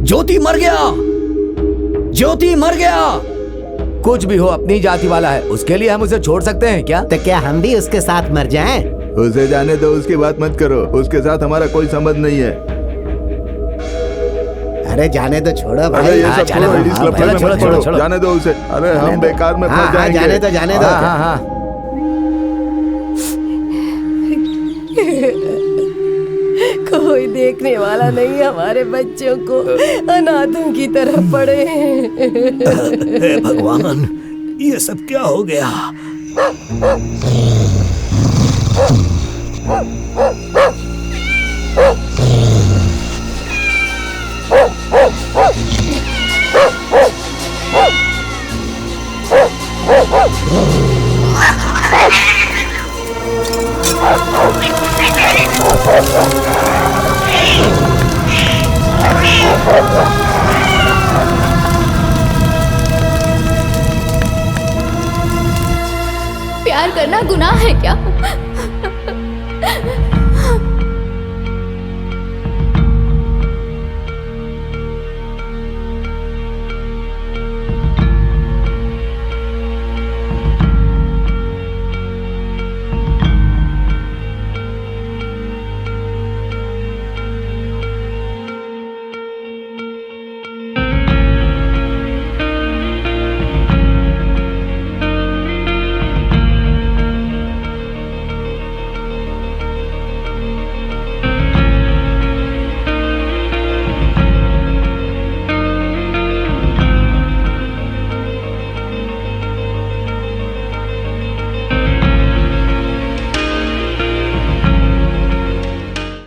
Jyoti मर गया, ज्योति मर गया। कुछ भी हो अपनी जाति वाला है, उसके लिए हम उसे छोड़ सकते हैं क्या? तो क्या हम भी उसके साथ मर जाएं? उसे जाने दो, उसकी बात मत करो। उसके साथ हमारा कोई संबंध नहीं है। अरे जाने दो, छोड़ो भाई। अरे ये सब छोड़ो, इस लफड़े में मत पड़ो। जाने दो उसे। अरे हम बेकार में फंस जाएंगे। जाने दो, जाने दो। कोई देखने वाला नहीं हमारे बच्चों को अनाथों की तरह पड़े हैं। भगवान, ये सब क्या हो गया? प्यार करना गुनाह है क्या?